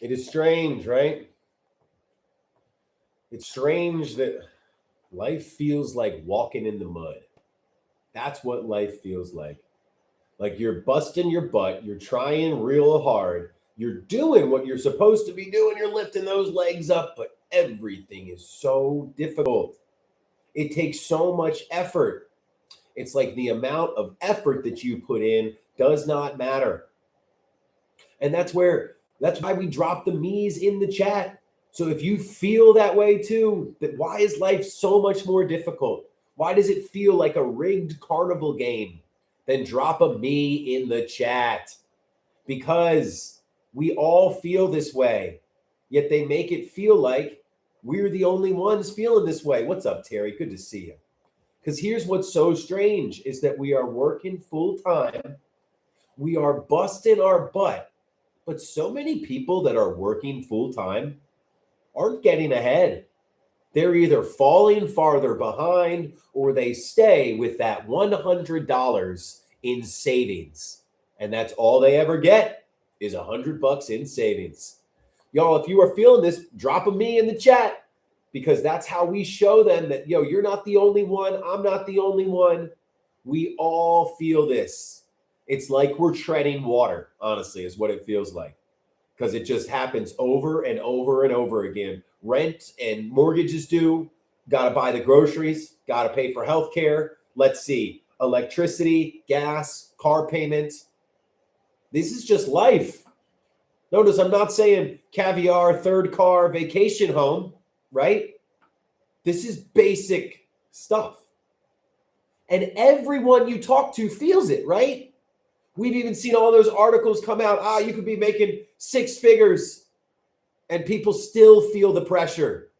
It is strange, right? It's strange that life feels like walking in the mud. That's what life feels like. Like you're busting your butt, you're trying real hard, you're doing what you're supposed to be doing, you're lifting those legs up, but everything is so difficult. It takes so much effort. It's like the amount of effort that you put in does not matter. And that's why we drop the me's in the chat. So if you feel that way too, that why is life so much more difficult? Why does it feel like a rigged carnival game? Then drop a me in the chat. Because we all feel this way. Yet they make it feel like we're the only ones feeling this way. What's up, Terry? Good to see you. Because here's what's so strange is that we are working full time. We are busting our butt. But so many people that are working full time aren't getting ahead. They're either falling farther behind or they stay with that $100 in savings. And that's all they ever get is $100 in savings. Y'all, if you are feeling this, drop a me in the chat because that's how we show them that, you're not the only one. I'm not the only one. We all feel this. It's like we're treading water, honestly, is what it feels like because it just happens over and over and over again. Rent and mortgages due, got to buy the groceries, got to pay for healthcare. Let's see, electricity, gas, car payments. This is just life. Notice I'm not saying caviar, third car, vacation home, right? This is basic stuff. And everyone you talk to feels it, right? We've even seen all those articles come out. You could be making six figures and people still feel the pressure.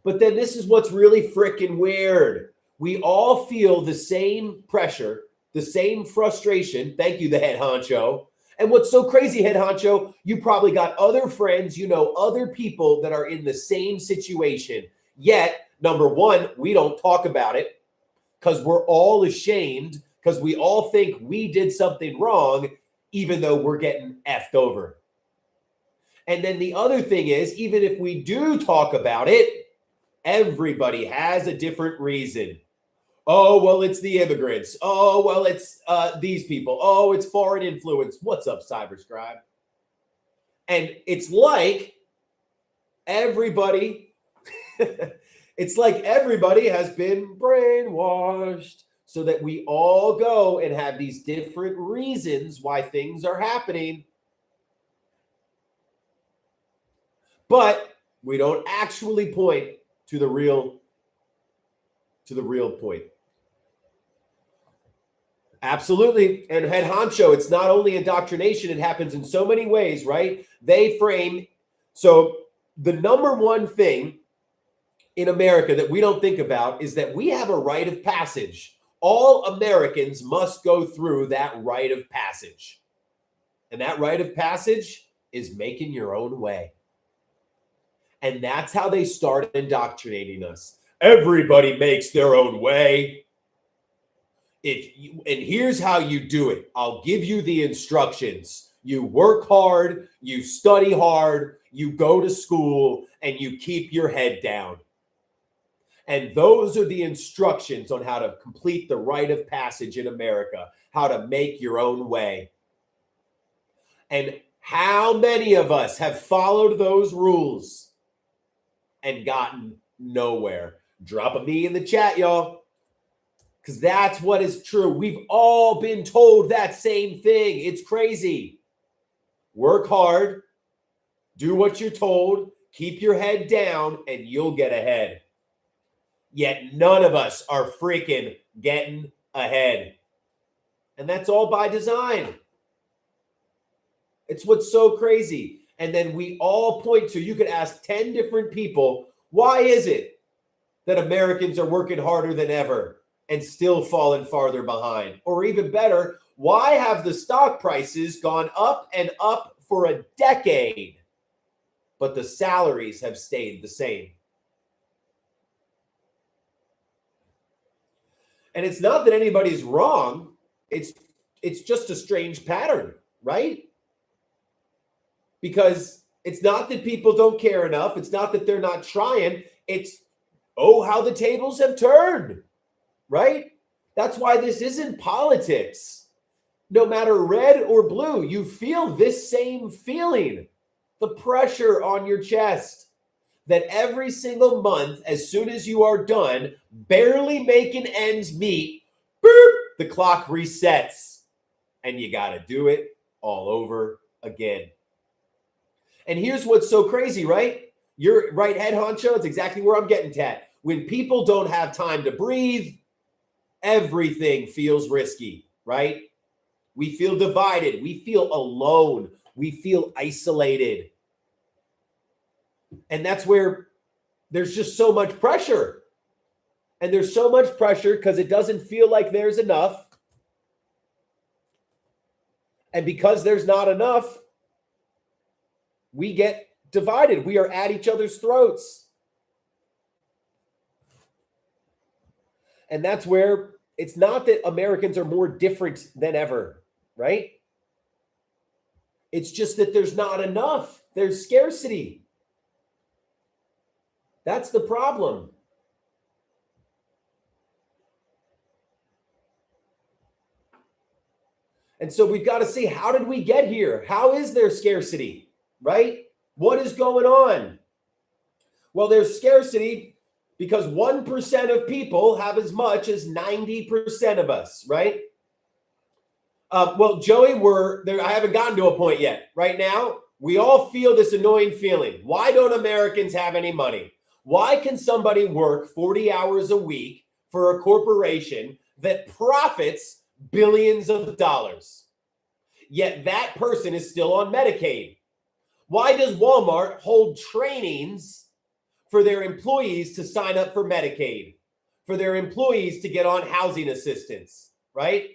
But then this is what's really freaking weird. We all feel the same pressure, the same frustration. Thank you, the head honcho. And what's so crazy, head honcho, you probably got other friends, other people that are in the same situation. Yet, number one, we don't talk about it because we're all ashamed because we all think we did something wrong, even though we're getting effed over. And then the other thing is, even if we do talk about it, everybody has a different reason. Oh, well, it's the immigrants. Oh, well, it's these people. Oh, it's foreign influence. What's up, Cyberscribe? And it's like everybody, it's like everybody has been brainwashed so that we all go and have these different reasons why things are happening. But we don't actually point to the real point. Absolutely. And head honcho, it's not only indoctrination, it happens in so many ways, right? They frame. So the number one thing in America that we don't think about is that we have a rite of passage. All Americans must go through that rite of passage. And that rite of passage is making your own way. And that's how they start indoctrinating us. Everybody makes their own way. And here's how you do it. I'll give you the instructions. You work hard, you study hard, you go to school, and you keep your head down. And those are the instructions on how to complete the rite of passage in America, how to make your own way. And how many of us have followed those rules and gotten nowhere? Drop a me in the chat, y'all. Because that's what is true. We've all been told that same thing. It's crazy. Work hard, do what you're told, keep your head down, and you'll get ahead. Yet none of us are freaking getting ahead. And that's all by design. It's what's so crazy. And then we all point to, you could ask 10 different people, why is it that Americans are working harder than ever and still falling farther behind? Or even better, why have the stock prices gone up and up for a decade, but the salaries have stayed the same? And it's not that anybody's wrong. It's just a strange pattern, right? because it's not that people don't care enough. It's not that they're not trying. It's, oh, how the tables have turned, right? That's why this isn't politics. No matter red or blue, you feel this same feeling, the pressure on your chest that every single month, as soon as you are done, barely making ends meet, boop, the clock resets and you got to do it all over again. And here's what's so crazy, right? You're right, head honcho. It's exactly where I'm getting at. When people don't have time to breathe, everything feels risky, right? We feel divided. We feel alone. We feel isolated. And that's where there's just so much pressure. And there's so much pressure because it doesn't feel like there's enough. And because there's not enough, we get divided. We are at each other's throats. And that's where it's not that Americans are more different than ever, right? It's just that there's not enough. There's scarcity. That's the problem. And so we've got to see, how did we get here? How is there scarcity, right? What is going on? Well, there's scarcity because 1% of people have as much as 90% of us, right? Well, Joey, we're there. I haven't gotten to a point yet. Right now, we all feel this annoying feeling. Why don't Americans have any money? Why can somebody work 40 hours a week for a corporation that profits billions of dollars, yet that person is still on Medicaid? Why does Walmart hold trainings for their employees to sign up for Medicaid, for their employees to get on housing assistance, right?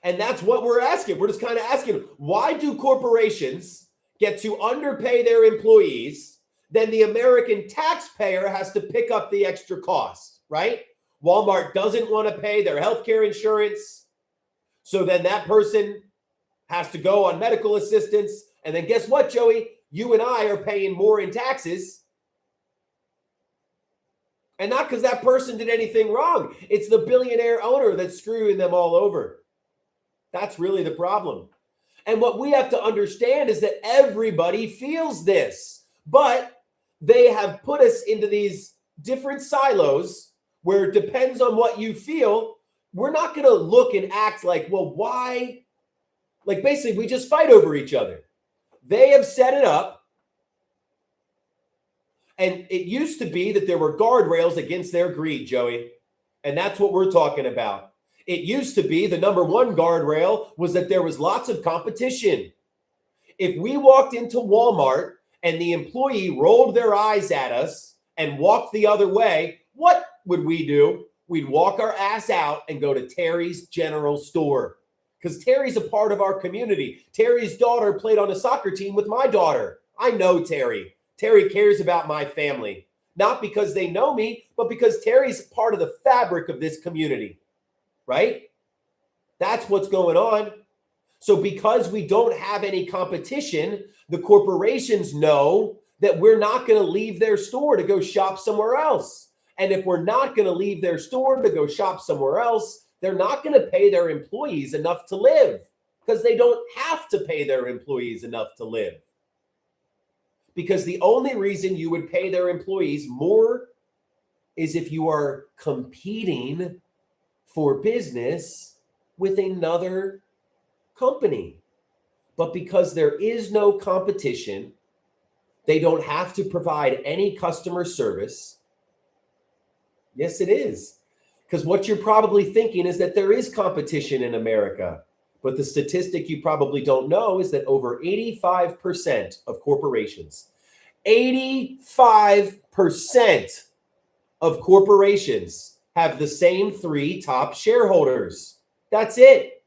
And that's what we're asking. We're just kind of asking, why do corporations get to underpay their employees? Then the American taxpayer has to pick up the extra cost, right? Walmart doesn't want to pay their healthcare insurance. So then that person has to go on medical assistance. And then guess what, Joey? You and I are paying more in taxes. And not because that person did anything wrong. It's the billionaire owner that's screwing them all over. That's really the problem. And what we have to understand is that everybody feels this, but they have put us into these different silos where it depends on what you feel. We're not going to look and act like, well, why? Like basically we just fight over each other. They have set it up. And it used to be that there were guardrails against their greed, Joey. And that's what we're talking about. It used to be the number one guardrail was that there was lots of competition. If we walked into Walmart and the employee rolled their eyes at us and walked the other way, what would we do? We'd walk our ass out and go to Terry's General Store because Terry's a part of our community. Terry's daughter played on a soccer team with my daughter. I know Terry. Terry cares about my family, not because they know me, but because Terry's part of the fabric of this community. Right? That's what's going on. So because we don't have any competition, the corporations know that we're not going to leave their store to go shop somewhere else. And if we're not going to leave their store to go shop somewhere else, they're not going to pay their employees enough to live because they don't have to pay their employees enough to live. Because the only reason you would pay their employees more is if you are competing for business with another company. But because there is no competition, they don't have to provide any customer service. Yes, it is. Because what you're probably thinking is that there is competition in America. But the statistic you probably don't know is that over 85% of corporations, 85% of corporations have the same three top shareholders. That's it.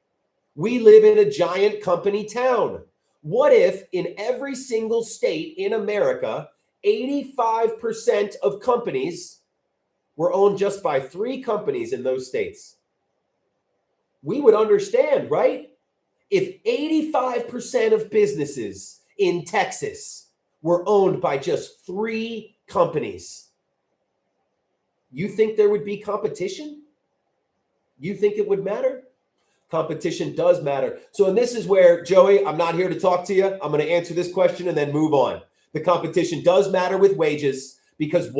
We live in a giant company town. What if in every single state in America, 85% of companies were owned just by three companies in those states? we would understand, right? If 85% of businesses in Texas were owned by just 3 companies, you think there would be competition? You think it would matter? Competition does matter. So, and this is where, Joey, I'm not here to talk to you. I'm going to answer this question and then move on. The competition does matter with wages because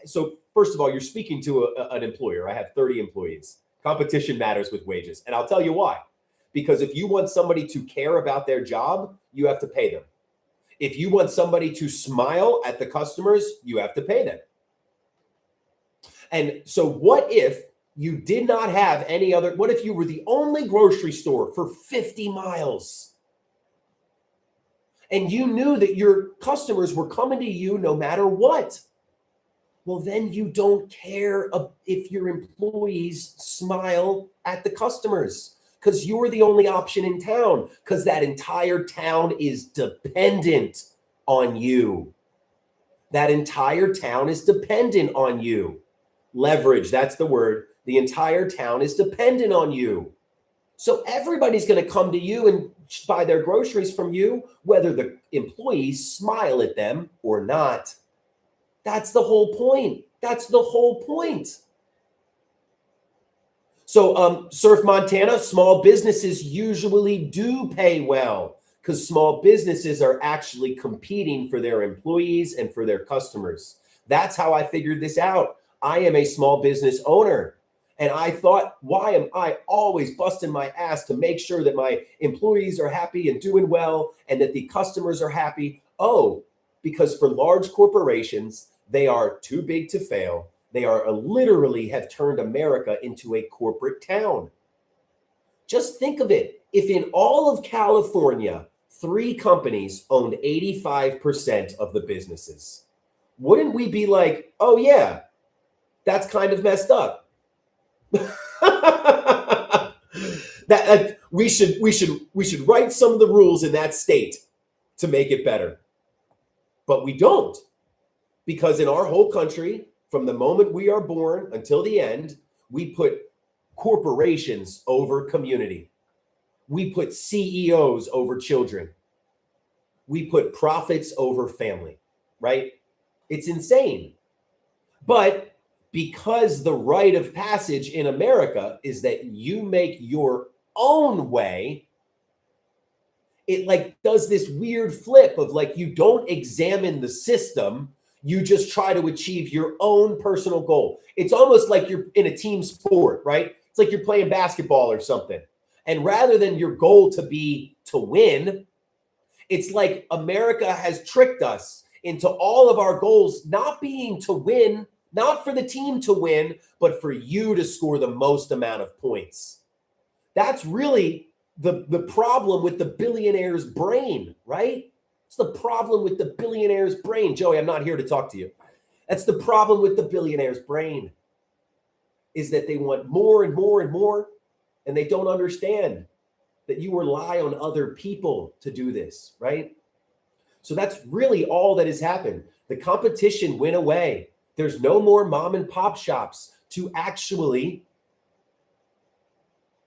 so first of all, you're speaking to an employer. I have 30 employees. Competition matters with wages. And I'll tell you why. Because if you want somebody to care about their job, you have to pay them. If you want somebody to smile at the customers, you have to pay them. And so what if you did not have any other, what if you were the only grocery store for 50 miles? And you knew that your customers were coming to you no matter what. Well, then you don't care if your employees smile at the customers because you're the only option in town because that entire town is dependent on you. That entire town is dependent on you. Leverage, that's the word. The entire town is dependent on you. So everybody's going to come to you and buy their groceries from you, whether the employees smile at them or not. That's the whole point. That's the whole point. So Surf Montana, small businesses usually do pay well because small businesses are actually competing for their employees and for their customers. That's how I figured this out. I am a small business owner. And I thought, why am I always busting my ass to make sure that my employees are happy and doing well and that the customers are happy? Oh, because for large corporations, they are too big to fail. They are literally have turned America into a corporate town. Just think of it. If in all of California, 3 companies owned 85% of the businesses, wouldn't we be like, oh yeah, that's kind of messed up? that we should write some of the rules in that state to make it better. But we don't, because in our whole country, from the moment we are born until the end, we put corporations over community. We put CEOs over children. We put profits over family, right? It's insane. But because the rite of passage in America is that you make your own way, it like does this weird flip of like you don't examine the system, you just try to achieve your own personal goal. It's almost like you're in a team sport, right? It's like you're playing basketball or something. And rather than your goal to be to win, it's like America has tricked us into all of our goals not being to win, not for the team to win, but for you to score the most amount of points. That's really the problem with the billionaire's brain, right? It's the problem with the billionaire's brain. Joey, I'm not here to talk to you. That's the problem with the billionaire's brain, is that they want more and more and more, and they don't understand that you rely on other people to do this, right? So that's really all that has happened. The competition went away. There's no more mom and pop shops to actually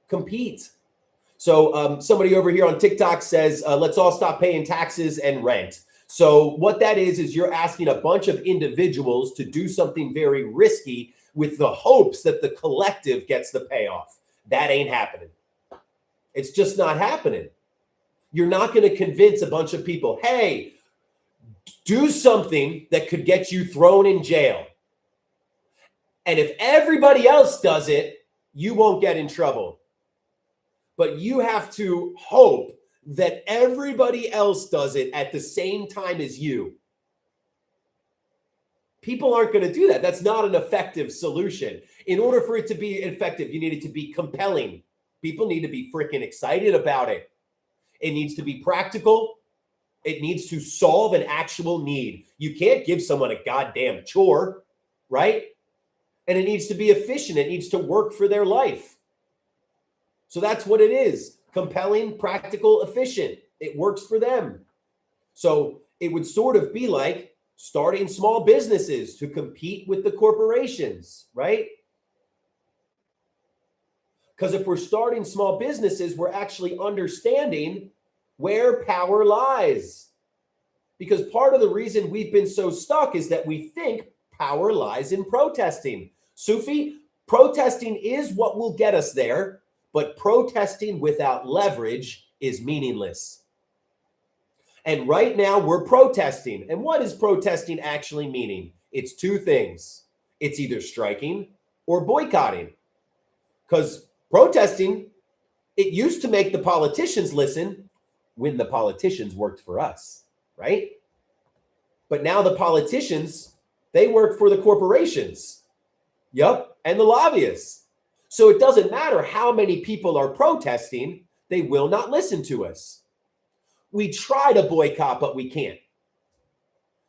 compete. So somebody over here on TikTok says, let's all stop paying taxes and rent. So what that is you're asking a bunch of individuals to do something very risky with the hopes that the collective gets the payoff. That ain't happening. It's just not happening. You're not going to convince a bunch of people, hey, do something that could get you thrown in jail. And if everybody else does it, you won't get in trouble. But you have to hope that everybody else does it at the same time as you. People aren't going to do that. That's not an effective solution. In order for it to be effective, you need it to be compelling. People need to be freaking excited about it. It needs to be practical. It needs to solve an actual need. You can't give someone a goddamn chore, right? And it needs to be efficient. It needs to work for their life. So that's what it is. Compelling, practical, efficient. It works for them. So it would sort of be like starting small businesses to compete with the corporations, right? Because if we're starting small businesses, we're actually understanding where power lies. Because part of the reason we've been so stuck is that we think power lies in protesting. Sufi, protesting is what will get us there, but protesting without leverage is meaningless. And right now we're protesting. And what is protesting actually meaning? It's two things. It's either striking or boycotting. Because protesting, it used to make the politicians listen when the politicians worked for us, right? But now the politicians, they work for the corporations. Yup, and the lobbyists. So it doesn't matter how many people are protesting, they will not listen to us. We try to boycott, but we can't.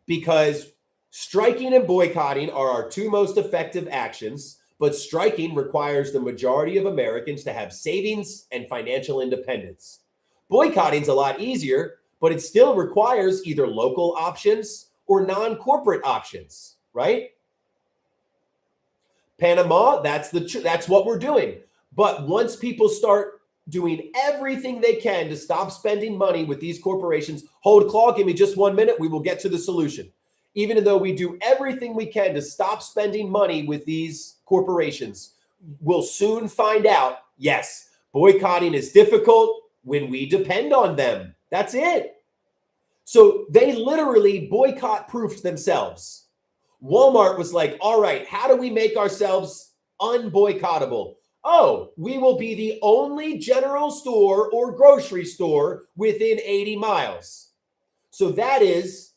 Because striking and boycotting are our two most effective actions, but striking requires the majority of Americans to have savings and financial independence. Boycotting's a lot easier, but it still requires either local options or non-corporate options, right? Panama, that's what we're doing. But once people start doing everything they can to stop spending money with these corporations, hold claw, give me just 1 minute, we will get to the solution. Even though we do everything we can to stop spending money with these corporations, we'll soon find out, yes, boycotting is difficult when we depend on them. That's it. So they literally boycott-proofed themselves. Walmart was like, all right, how do we make ourselves unboycottable? Oh, we will be the only general store or grocery store within 80 miles. So that is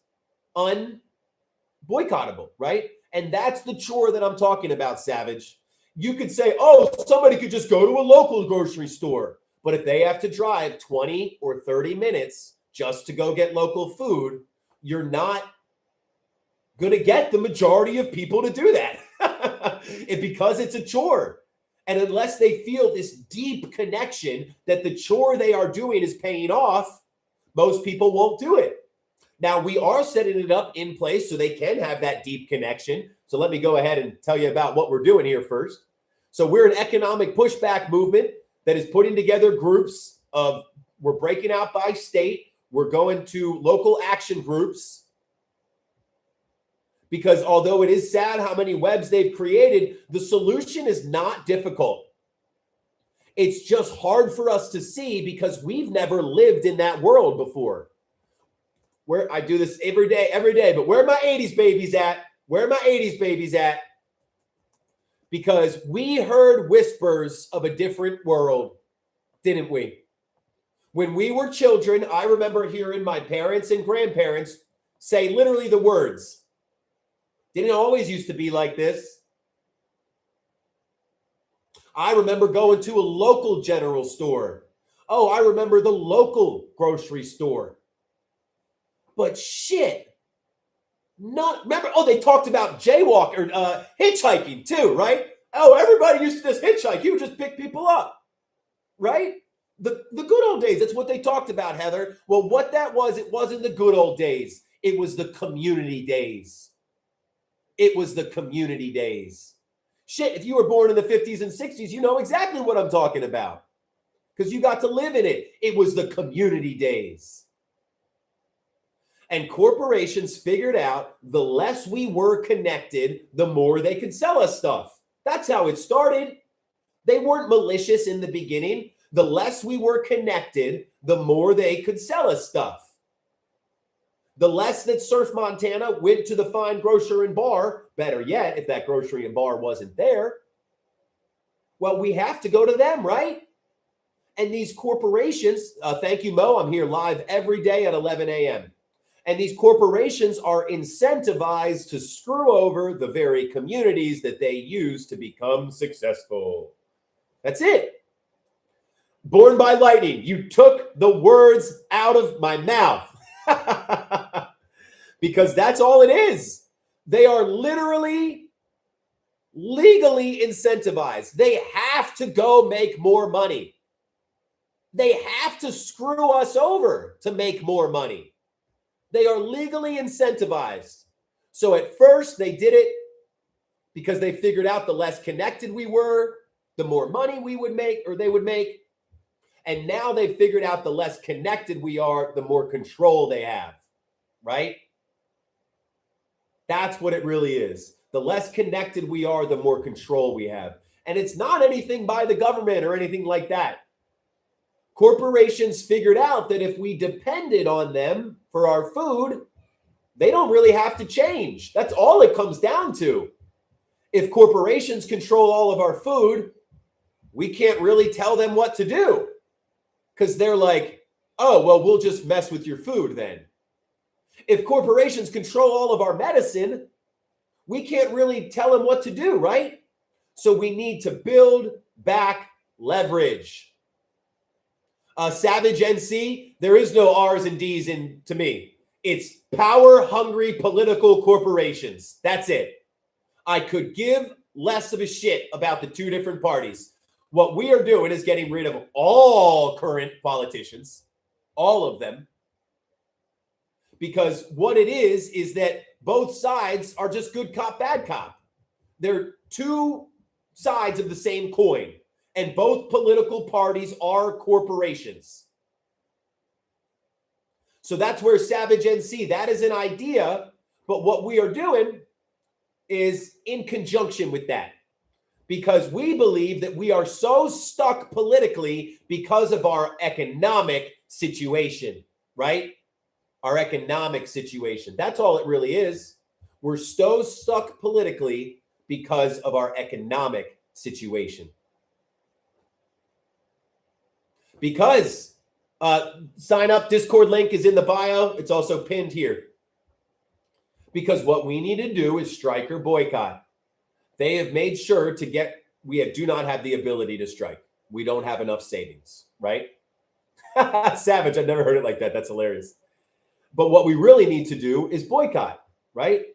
unboycottable, right? And that's the chore that I'm talking about, Savage. You could say, oh, somebody could just go to a local grocery store. But if they have to drive 20 or 30 minutes just to go get local food, you're not going to get the majority of people to do that. Because it's a chore. And unless they feel this deep connection that the chore they are doing is paying off, most people won't do it. Now, we are setting it up in place so they can have that deep connection. So let me go ahead and tell you about what we're doing here first. So we're an economic pushback movement that is putting together groups of, we're breaking out by state. We're going to local action groups. Because although it is sad how many webs they've created, the solution is not difficult. It's just hard for us to see because we've never lived in that world before. Where I do this every day, but where are my 80s babies at? Where are my 80s babies at? Because we heard whispers of a different world, didn't we? When we were children, I remember hearing my parents and grandparents say literally the words, didn't always used to be like this. I remember going to a local general store. Oh, I remember the local grocery store. But shit, not remember. Oh, they talked about jaywalking or hitchhiking too, right? Oh, everybody used to just hitchhike. You would just pick people up, right? The good old days. That's what they talked about, Heather. Well, what that was, it wasn't the good old days. It was the community days. It was the community days. Shit, if you were born in the 50s and 60s, you know exactly what I'm talking about because you got to live in it. It was the community days. And corporations figured out the less we were connected, the more they could sell us stuff. That's how it started. They weren't malicious in the beginning. The less we were connected, the more they could sell us stuff. The less that Surf Montana went to the fine grocer and bar, better yet, if that grocery and bar wasn't there, well, we have to go to them, right? And these corporations, thank you, Mo, I'm here live every day at 11 a.m. And these corporations are incentivized to screw over the very communities that they use to become successful. That's it. Born by lightning. You took the words out of my mouth. Because that's all it is. They are literally legally incentivized. They have to go make more money. They have to screw us over to make more money. They are legally incentivized. So at first they did it because they figured out the less connected we were, the more money we would make or they would make. And now they've figured out the less connected we are, the more control they have, right? That's what it really is. The less connected we are, the more control we have. And it's not anything by the government or anything like that. Corporations figured out that if we depended on them for our food, they don't really have to change. That's all it comes down to. If corporations control all of our food, we can't really tell them what to do because they're like, oh, well, we'll just mess with your food then. If corporations control all of our medicine, we can't really tell them what to do, right? So we need to build back leverage. Savage NC, there is no R's and D's in to me. It's power-hungry political corporations. That's it. I could give less of a shit about the two different parties. What we are doing is getting rid of all current politicians, all of them, because what it is that both sides are just good cop, bad cop. They're two sides of the same coin, and both political parties are corporations. So that's where Savage NC, that is an idea, but what we are doing is in conjunction with that, because we believe that we are so stuck politically because of our economic situation, right? Our economic situation. That's all it really is. We're so stuck politically because of our economic situation. Because sign up, Discord link is in the bio. It's also pinned here. Because what we need to do is strike or boycott. They have made sure to get, do not have the ability to strike. We don't have enough savings, right? Savage, I've never heard it like that. That's hilarious. But what we really need to do is boycott, right?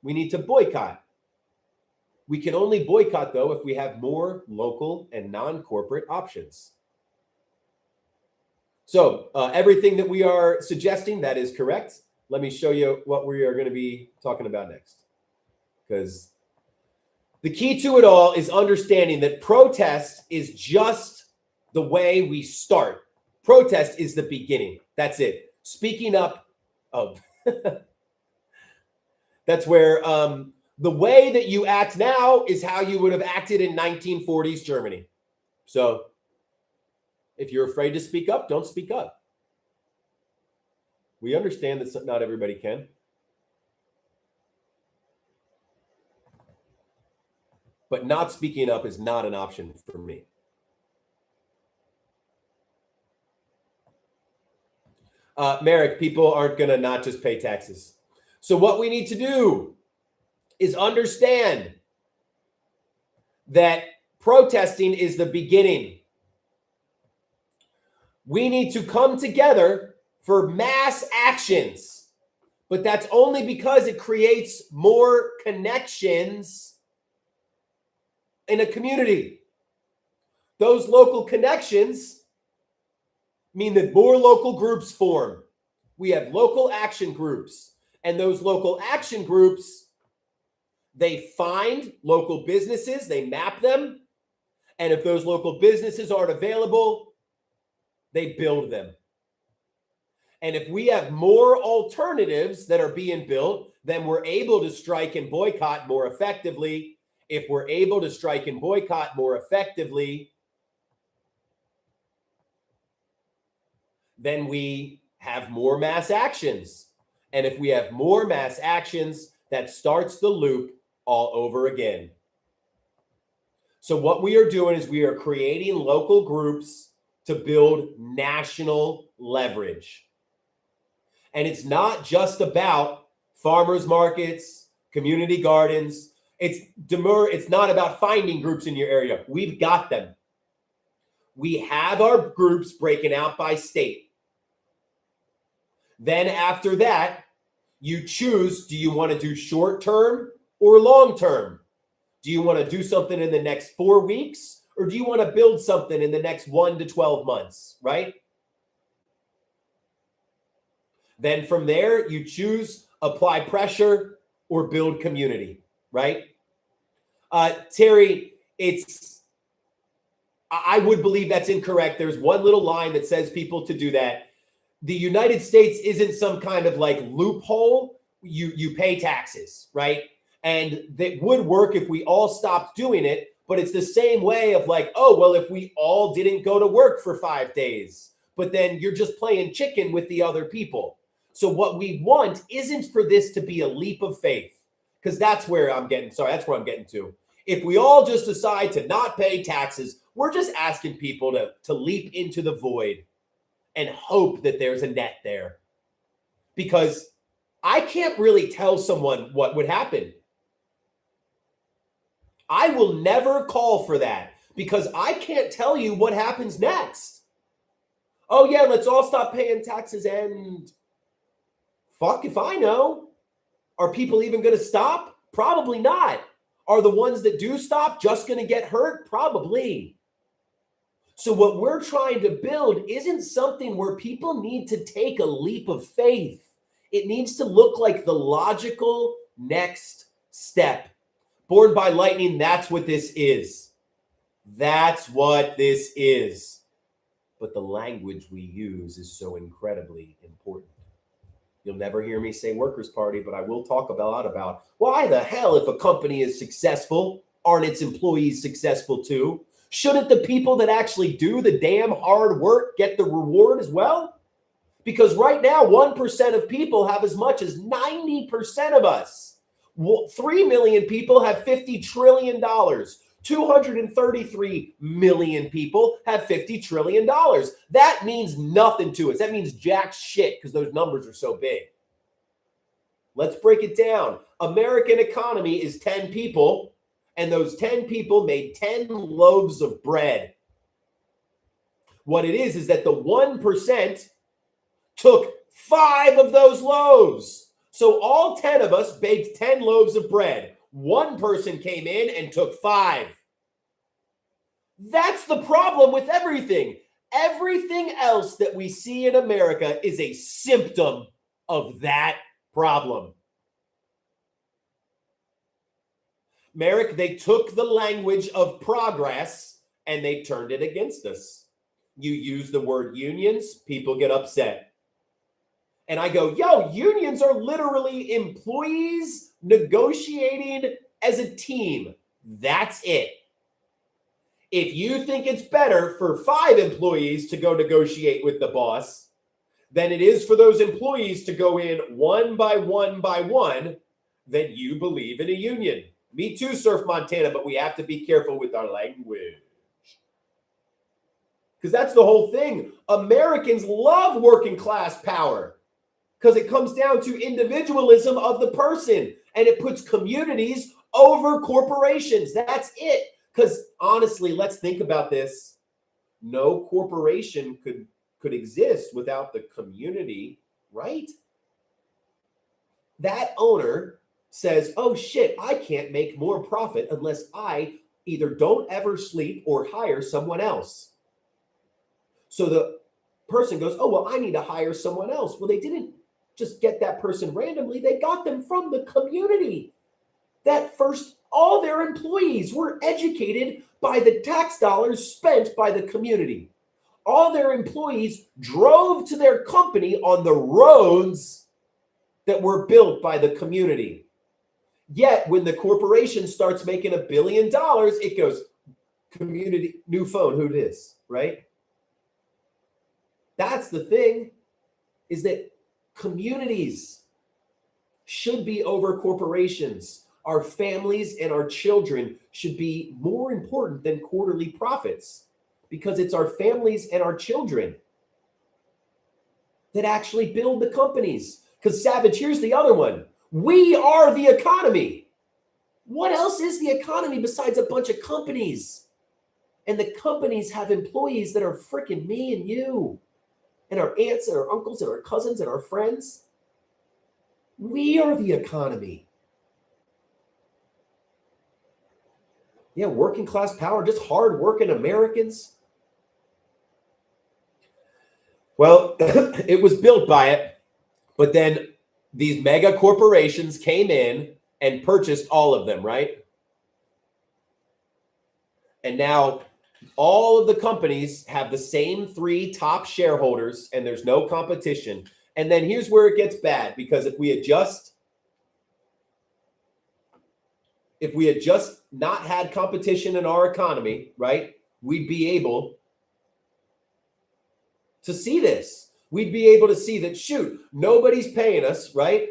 We need to boycott. We can only boycott, though, if we have more local and non-corporate options. So everything that we are suggesting, that is correct. Let me show you what we are going to be talking about next. Because the key to it all is understanding that protest is just the way we start. Protest is the beginning. That's it. Speaking up. Oh, that's where the way that you act now is how you would have acted in 1940s Germany. So if you're afraid to speak up, don't speak up. We understand that not everybody can. But not speaking up is not an option for me. Merrick, people aren't going to not just pay taxes. So what we need to do is understand that protesting is the beginning. We need to come together for mass actions, but that's only because it creates more connections in a community. Those local connections mean that more local groups form. We have local action groups, and those local action groups, they find local businesses, they map them, and if those local businesses aren't available, they build them. And if we have more alternatives that are being built, then we're able to strike and boycott more effectively. If we're able to strike and boycott more effectively, then we have more mass actions. And if we have more mass actions, that starts the loop all over again. So what we are doing is we are creating local groups to build national leverage. And it's not just about farmers markets, community gardens. It's not about finding groups in your area. We've got them. We have our groups breaking out by state. Then after that, you choose, do you want to do short term or long term? Do you want to do something in the next 4 weeks, or do you want to build something in the next 1 to 12 months, right? Then from there, you choose apply pressure or build community, right? Terry, it's I would believe that's incorrect. There's one little line that says people to do that. The United States isn't some kind of like loophole. You pay taxes, right? And that would work if we all stopped doing it. But it's the same way of like, oh, well, if we all didn't go to work for 5 days, but then you're just playing chicken with the other people. So what we want isn't for this to be a leap of faith, because that's where I'm getting to. If we all just decide to not pay taxes, we're just asking people to leap into the void and hope that there's a net there. Because I can't really tell someone what would happen. I will never call for that because I can't tell you what happens next. Oh, yeah, let's all stop paying taxes and fuck if I know. Are people even going to stop? Probably not. Are the ones that do stop just going to get hurt? Probably. So what we're trying to build isn't something where people need to take a leap of faith. It needs to look like the logical next step. Born by Lightning, that's what this is. That's what this is. But the language we use is so incredibly important. You'll never hear me say Workers' Party, but I will talk a lot about why the hell, if a company is successful, aren't its employees successful too? Shouldn't the people that actually do the damn hard work get the reward as well? Because right now, 1% of people have as much as 90% of us. 3 million people have $50 trillion. 233 million people have $50 trillion. That means nothing to us. That means jack shit because those numbers are so big. Let's break it down. American economy is 10 people, and those 10 people made 10 loaves of bread. What it is that the 1% took 5 of those loaves. So all 10 of us baked 10 loaves of bread. One person came in and took 5. That's the problem with everything. Everything else that we see in America is a symptom of that problem. Merrick, they took the language of progress and they turned it against us. You use the word unions, people get upset. And I go, yo, unions are literally employees negotiating as a team. That's it. If you think it's better for 5 employees to go negotiate with the boss than it is for those employees to go in one by one, then you believe in a union. Me too, Surf Montana, but we have to be careful with our language. Because that's the whole thing. Americans love working class power. Because it comes down to individualism of the person, and it puts communities over corporations. That's it. Because honestly, let's think about this. No corporation could exist without the community, right? That owner says, oh shit, I can't make more profit unless I either don't ever sleep or hire someone else. So the person goes, oh, well, I need to hire someone else. Well, they didn't just get that person randomly. They got them from the community. All their employees were educated by the tax dollars spent by the community. All their employees drove to their company on the roads that were built by the community. Yet when the corporation starts making $1 billion, it goes, community, new phone, who it is, right? That's the thing, is that communities should be over corporations. Our families and our children should be more important than quarterly profits, because it's our families and our children that actually build the companies. Because Savage, here's the other one. We are the economy. What else is the economy besides a bunch of companies? And the companies have employees that are freaking me and you, and our aunts and our uncles and our cousins and our friends. We are the economy. Yeah, working class power, just hard-working Americans. Well, it was built by it, but then these mega corporations came in and purchased all of them, right? And now All of the companies have the same 3 top shareholders and there's no competition. And then here's where it gets bad, because if we had just not had competition in our economy, right, we'd be able to see this. We'd be able to see that, shoot, nobody's paying us, right?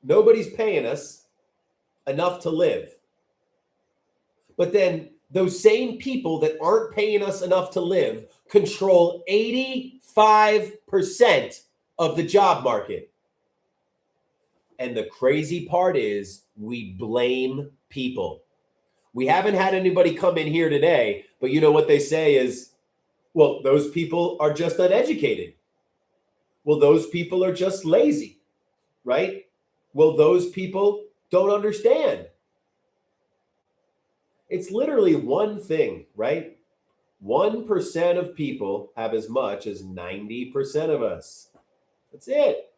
Nobody's paying us enough to live. But then those same people that aren't paying us enough to live control 85% of the job market. And the crazy part is we blame people. We haven't had anybody come in here today, but you know what they say is, well, those people are just uneducated. Well, those people are just lazy, right? Well, those people don't understand. It's literally one thing, right? 1% of people have as much as 90% of us. That's it.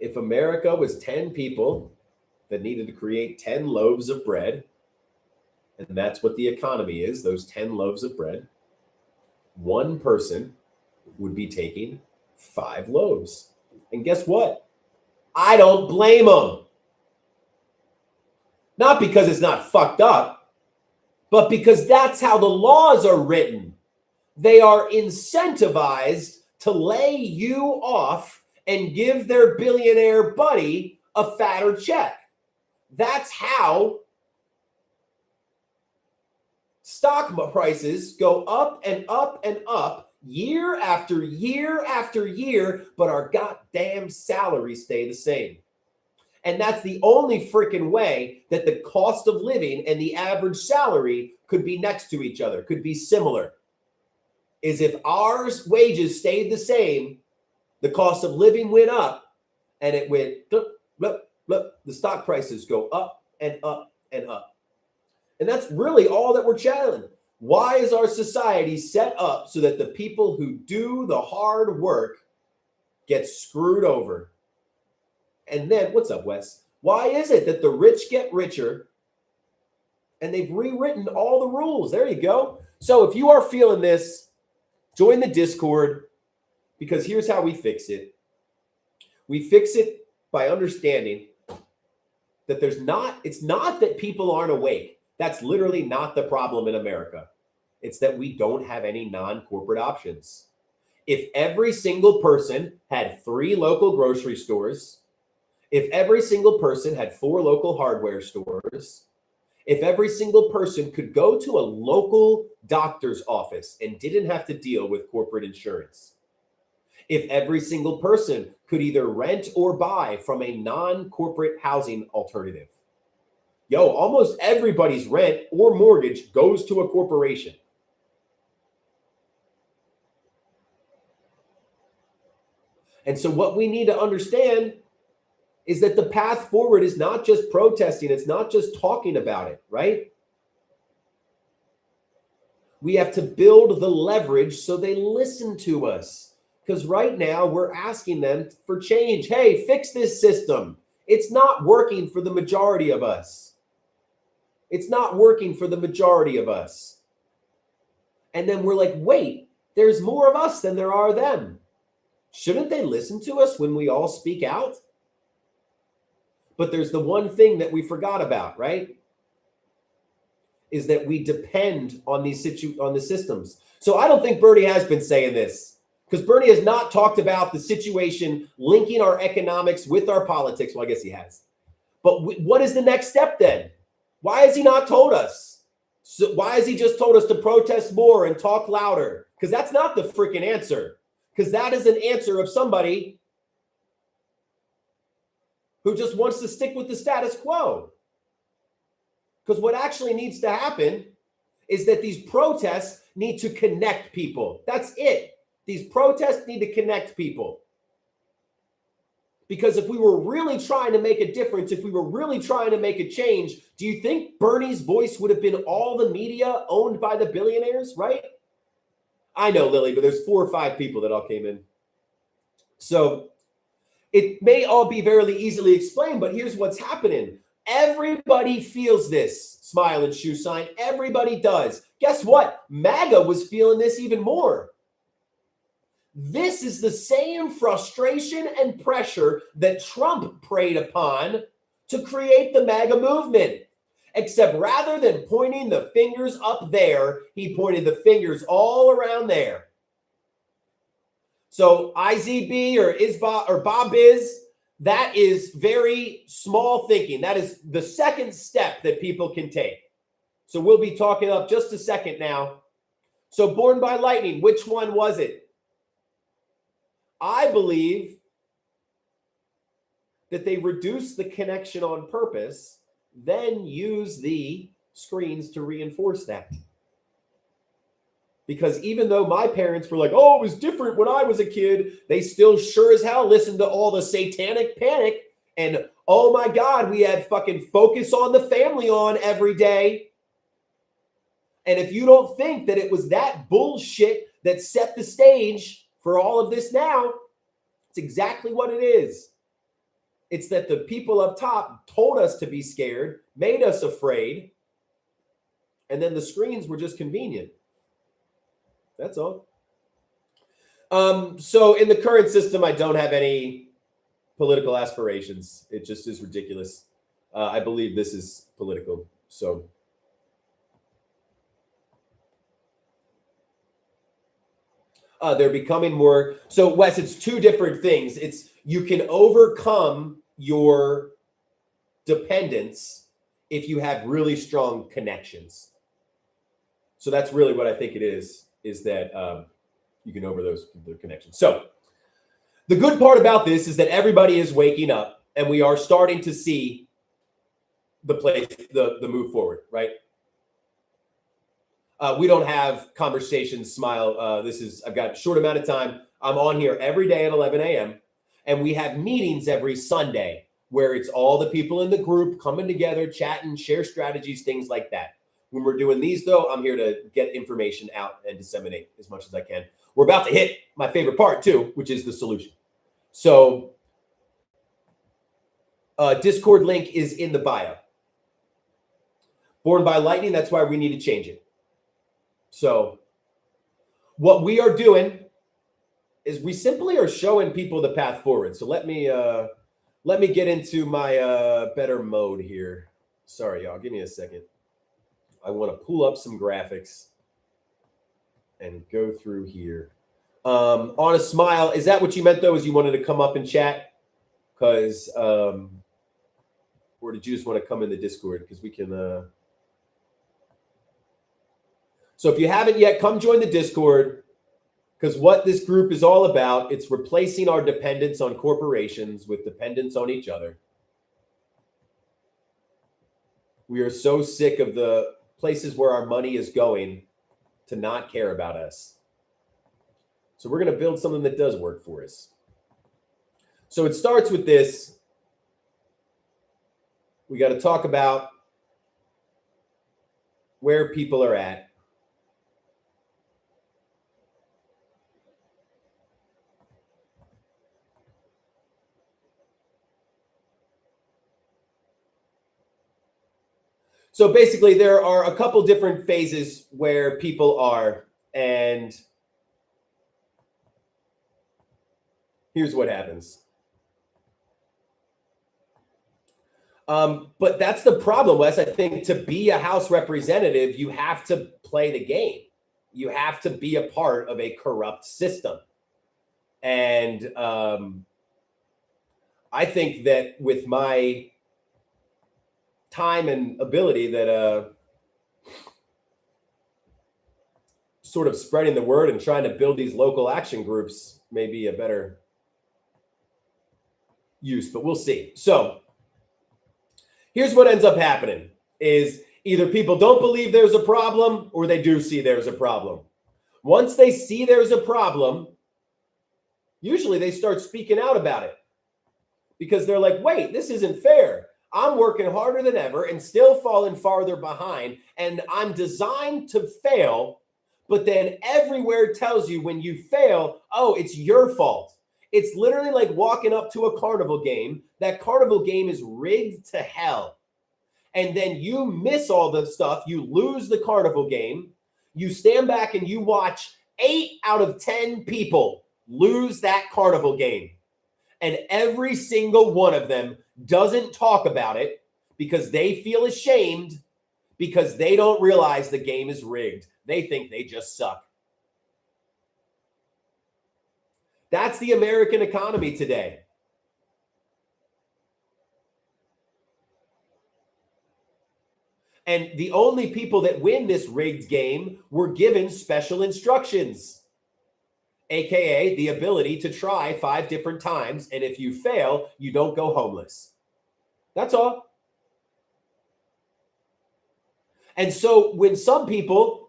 If America was 10 people that needed to create 10 loaves of bread, and that's what the economy is, those 10 loaves of bread, one person would be taking 5 loaves. And guess what? I don't blame them. Not because it's not fucked up, but because that's how the laws are written. They are incentivized to lay you off and give their billionaire buddy a fatter check. That's how stock prices go up and up and up year after year after year, but our goddamn salaries stay the same. And that's the only freaking way that the cost of living and the average salary could be next to each other, could be similar, is if ours wages stayed the same, the cost of living went up, and it went, look, the stock prices go up and up and up. And that's really all that we're chatting. Why is our society set up so that the people who do the hard work get screwed over? And then, what's up, Wes? Why is it that the rich get richer and they've rewritten all the rules? There you go. So if you are feeling this, join the Discord, because here's how we fix it. We fix it by understanding that it's not that people aren't awake. That's literally not the problem in America. It's that we don't have any non-corporate options. If every single person had 3 local grocery stores, if every single person had 4 local hardware stores, if every single person could go to a local doctor's office and didn't have to deal with corporate insurance, if every single person could either rent or buy from a non-corporate housing alternative, almost everybody's rent or mortgage goes to a corporation. And so what we need to understand is that the path forward is not just protesting. It's not just talking about it, right? We have to build the leverage so they listen to us. Because right now we're asking them for change. Hey, fix this system. It's not working for the majority of us. It's not working for the majority of us. And then we're like, wait, there's more of us than there are them. Shouldn't they listen to us when we all speak out? But there's the one thing that we forgot about, right? Is that we depend on the systems. So I don't think Bernie has been saying this, because Bernie has not talked about the situation linking our economics with our politics. Well, I guess he has. But what is the next step then? Why has he not told us? So why has he just told us to protest more and talk louder? Because that's not the freaking answer. Because that is an answer of somebody who just wants to stick with the status quo. Because what actually needs to happen is that these protests need to connect people. That's it. These protests need to connect people. Because if we were really trying to make a difference, if we were really trying to make a change, do you think Bernie's voice would have been all the media owned by the billionaires, right? I know, Lily, but there's 4 or 5 people that all came in. So it may all be very easily explained, but here's what's happening. Everybody feels this, smile and shoe sign. Everybody does. Guess what? MAGA was feeling this even more. This is the same frustration and pressure that Trump preyed upon to create the MAGA movement. Except rather than pointing the fingers up there, he pointed the fingers all around there. So IZB or ISBA or Bob Biz, that is very small thinking. That is the second step that people can take. So we'll be talking up just a second now. So Born by Lightning, which one was it? I believe that they reduce the connection on purpose, then use the screens to reinforce that. Because even though my parents were like, oh, it was different when I was a kid, they still sure as hell listened to all the satanic panic. And oh my God, we had fucking Focus on the Family on every day. And if you don't think that it was that bullshit that set the stage for all of this now, it's exactly what it is. It's that the people up top told us to be scared, made us afraid, and then the screens were just convenient. That's all. So in the current system, I don't have any political aspirations. It just is ridiculous. I believe this is political. So they're becoming more. So Wes, it's two different things. It's you can overcome your dependence if you have really strong connections. So that's really what I think it is that you can over those connections. So the good part about this is that everybody is waking up and we are starting to see the move forward, right? We don't have conversations, Smile. I've got a short amount of time. I'm on here every day at 11 a.m. and we have meetings every Sunday where it's all the people in the group coming together, chatting, share strategies, things like that. When we're doing these, though, I'm here to get information out and disseminate as much as I can. We're about to hit my favorite part, too, which is the solution. So Discord link is in the bio. Born by Lightning, that's why we need to change it. So what we are doing is we simply are showing people the path forward. So let me get into my better mode here. Sorry, y'all. Give me a second. I want to pull up some graphics and go through here. On a Smile, is that what you meant, though, is you wanted to come up and chat? Because, or did you just want to come in the Discord? Because we can... So if you haven't yet, come join the Discord, because what this group is all about, it's replacing our dependence on corporations with dependence on each other. We are so sick of the places where our money is going to not care about us. So we're going to build something that does work for us. So it starts with this. We got to talk about where people are at. So basically, there are a couple different phases where people are, and here's what happens. But that's the problem, Wes. I think to be a House representative, you have to play the game. You have to be a part of a corrupt system. And I think that with my time and ability that sort of spreading the word and trying to build these local action groups may be a better use, but we'll see. So here's what ends up happening is either people don't believe there's a problem or they do see there's a problem. Once they see there's a problem, usually they start speaking out about it because they're like, wait, this isn't fair. I'm working harder than ever and still falling farther behind, and I'm designed to fail, but then everywhere tells you when you fail, oh, it's your fault. It's literally like walking up to a carnival game. That carnival game is rigged to hell. and then you miss all the stuff, you lose the carnival game, you stand back and you watch 8 out of 10 people lose that carnival game. And every single one of them doesn't talk about it because they feel ashamed because they don't realize the game is rigged. They think they just suck. That's the American economy today. And the only people that win this rigged game were given special instructions, AKA the ability to try 5 different times. And if you fail, you don't go homeless. That's all. And so when some people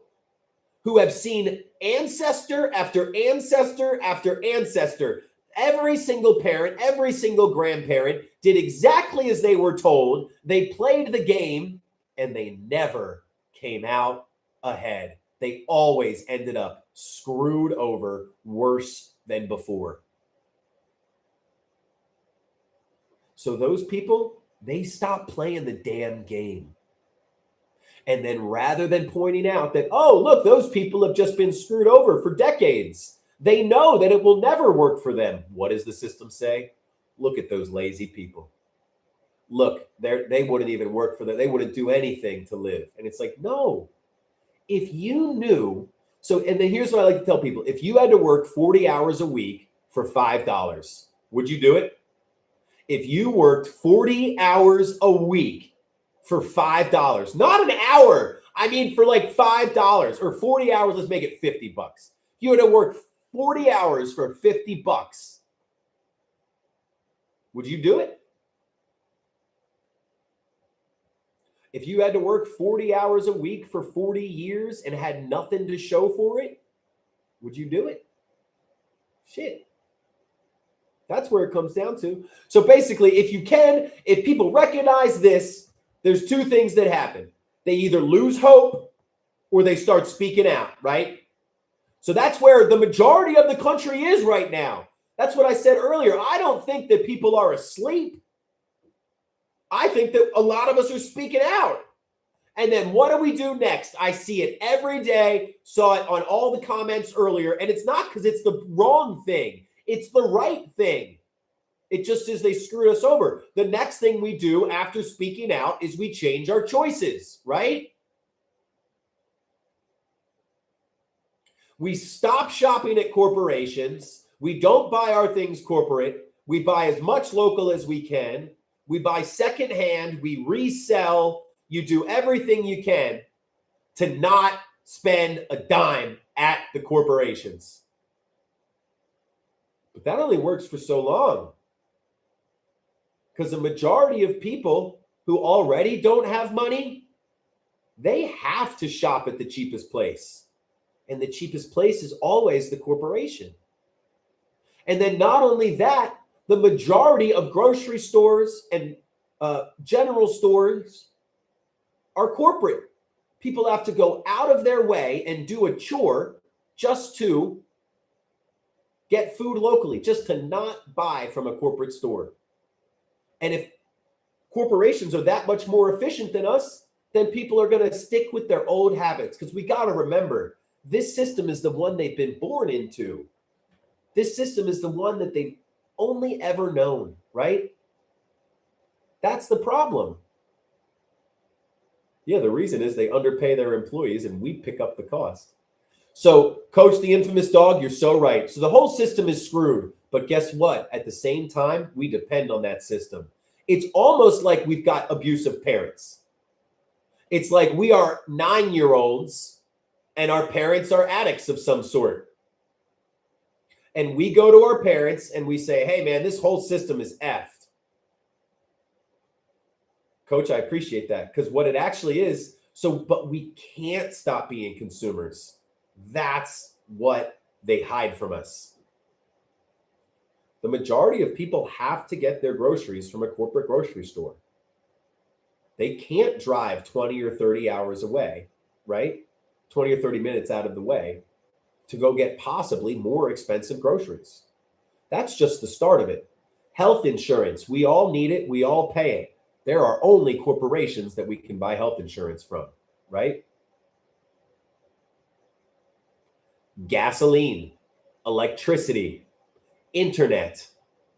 who have seen ancestor after ancestor after ancestor, every single parent, every single grandparent did exactly as they were told, they played the game, and they never came out ahead. They always ended up screwed over worse than before. So those people, they stopped playing the damn game. And then rather than pointing out that, oh, look, those people have just been screwed over for decades, they know that it will never work for them. What does the system say? Look at those lazy people. Look, they wouldn't even work for them. They wouldn't do anything to live. And it's like, no, if you knew. So, and then here's what I like to tell people. If you had to work 40 hours a week for $5, would you do it? If you worked 40 hours a week for $5, not an hour, I mean for like $5 or 40 hours, let's make it $50. You had to work 40 hours for $50. Would you do it? If you had to work 40 hours a week for 40 years and had nothing to show for it, would you do it? Shit. That's where it comes down to. So basically, if people recognize this, there's 2 things that happen. They either lose hope or they start speaking out, right? So that's where the majority of the country is right now. That's what I said earlier. I don't think that people are asleep. I think that a lot of us are speaking out. And then what do we do next? I see it every day, saw it on all the comments earlier, and it's not because it's the wrong thing. It's the right thing. It just is they screwed us over. The next thing we do after speaking out is we change our choices, right? We stop shopping at corporations. We don't buy our things corporate. We buy as much local as we can. We buy secondhand, we resell, you do everything you can to not spend a dime at the corporations. But that only works for so long. Because the majority of people who already don't have money, they have to shop at the cheapest place. And the cheapest place is always the corporation. And then not only that, the majority of grocery stores and general stores are corporate. People have to go out of their way and do a chore just to get food locally, just to not buy from a corporate store. And if corporations are that much more efficient than us, then people are going to stick with their old habits. Because we got to remember, this system is the one they've been born into. This system is the one that they've only ever known, right? That's the problem. Yeah, the reason is they underpay their employees and we pick up the cost. So, Coach, the infamous dog, you're so right. So the whole system is screwed. But guess what? At the same time, we depend on that system. It's almost like we've got abusive parents. It's like we are 9-year-olds and our parents are addicts of some sort. And we go to our parents and we say, hey, man, this whole system is effed. Coach, I appreciate that, because what it actually is, but we can't stop being consumers. That's what they hide from us. The majority of people have to get their groceries from a corporate grocery store. They can't drive 20 or 30 hours away, right? 20 or 30 minutes out of the way to go get possibly more expensive groceries. That's just the start of it. Health insurance, we all need it. We all pay it. There are only corporations that we can buy health insurance from, right? Gasoline, electricity, internet,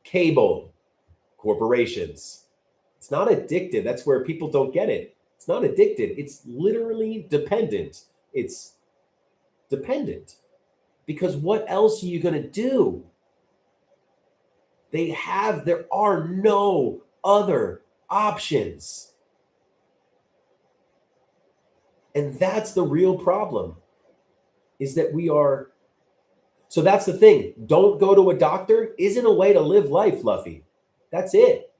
cable, corporations. It's not addicted. That's where people don't get it. It's not addicted. It's literally dependent. It's dependent. Because what else are you going to do? There are no other options. And that's the real problem, is that we are. So that's the thing. Don't go to a doctor isn't a way to live life, Luffy. That's it.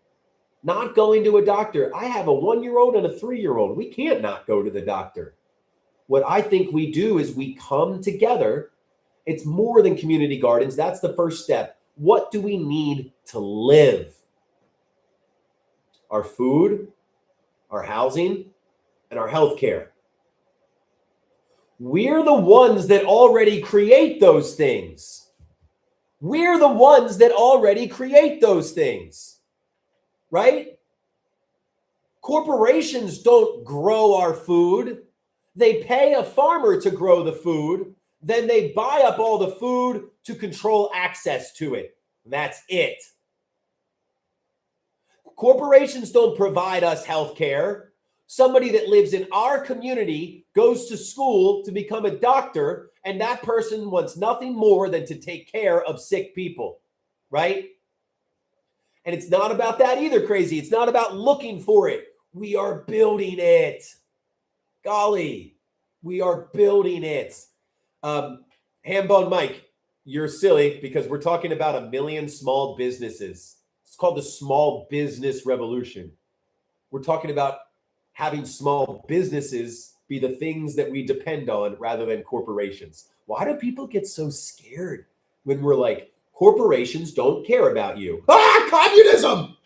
Not going to a doctor. I have a 1-year-old and a 3-year-old. We can't not go to the doctor. What I think we do is we come together. It's more than community gardens. That's the first step. What do we need to live? Our food, our housing, and our health care. We're the ones that already create those things. We're the ones that already create those things, right? Corporations don't grow our food. They pay a farmer to grow the food. Then they buy up all the food to control access to it. That's it. Corporations don't provide us health care. Somebody that lives in our community goes to school to become a doctor, and that person wants nothing more than to take care of sick people, right? And it's not about that either, crazy. It's not about looking for it. We are building it. Golly, we are building it. Hambone Mike, you're silly because we're talking about 1 million small businesses. It's called the small business revolution. We're talking about having small businesses be the things that we depend on rather than corporations. Why do people get so scared when we're like, corporations don't care about you? Ah, communism!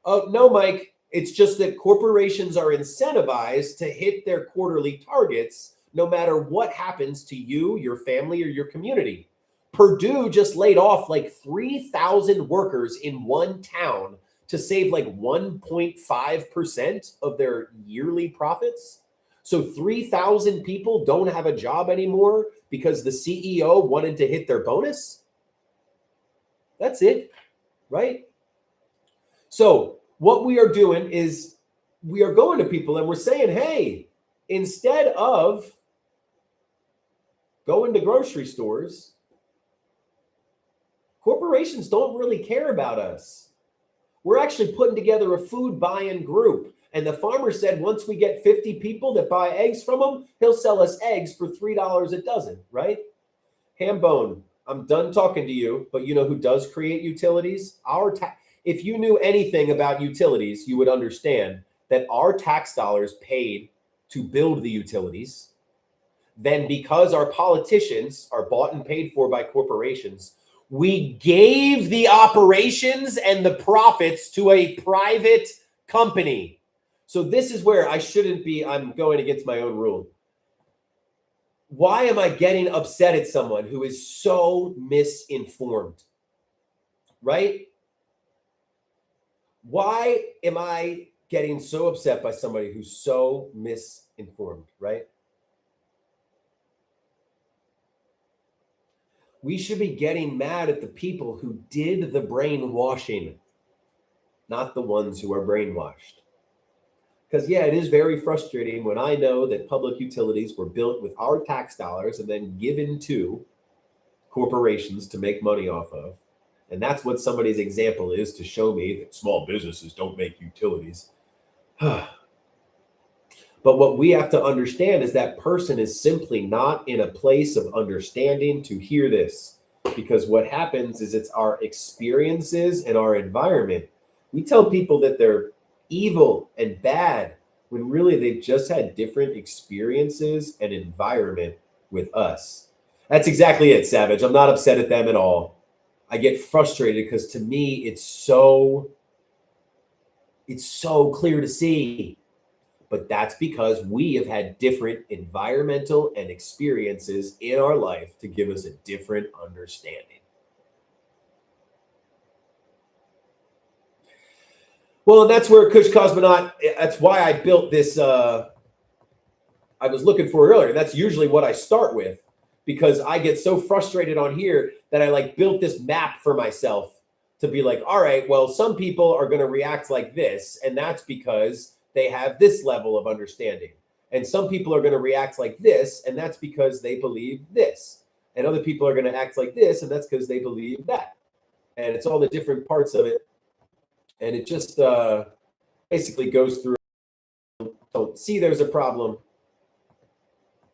Oh, no, Mike. It's just that corporations are incentivized to hit their quarterly targets no matter what happens to you, your family, or your community. Purdue just laid off like 3,000 workers in one town to save like 1.5% of their yearly profits. So 3,000 people don't have a job anymore because the CEO wanted to hit their bonus. That's it, right? So what we are doing is we are going to people and we're saying, hey, instead of going to grocery stores, corporations don't really care about us. We're actually putting together a food buy-in group. And the farmer said once we get 50 people that buy eggs from him, he'll sell us eggs for $3 a dozen, right? Hambone, I'm done talking to you, but you know who does create utilities? If you knew anything about utilities, you would understand that our tax dollars paid to build the utilities. Then because our politicians are bought and paid for by corporations, we gave the operations and the profits to a private company. So this is where I'm going against my own rule. Why am I getting upset at someone who is so misinformed? Right? Why am I getting so upset by somebody who's so misinformed, right? We should be getting mad at the people who did the brainwashing, not the ones who are brainwashed. Because, yeah, it is very frustrating when I know that public utilities were built with our tax dollars and then given to corporations to make money off of. And that's what somebody's example is to show me that small businesses don't make utilities. But what we have to understand is that person is simply not in a place of understanding to hear this. Because what happens is it's our experiences and our environment. We tell people that they're evil and bad when really they've just had different experiences and environment with us. That's exactly it, Savage. I'm not upset at them at all. I get frustrated because to me, it's so clear to see. But that's because we have had different environmental and experiences in our life to give us a different understanding. Well, and that's where Kush Cosmonaut, that's why I built this, I was looking for earlier. That's usually what I start with, because I get so frustrated on here that I like built this map for myself to be like, all right, well, some people are going to react like this, and that's because they have this level of understanding. And some people are going to react like this, and that's because they believe this. And other people are going to act like this, and that's because they believe that. And it's all the different parts of it. And it just basically goes through, don't see there's a problem.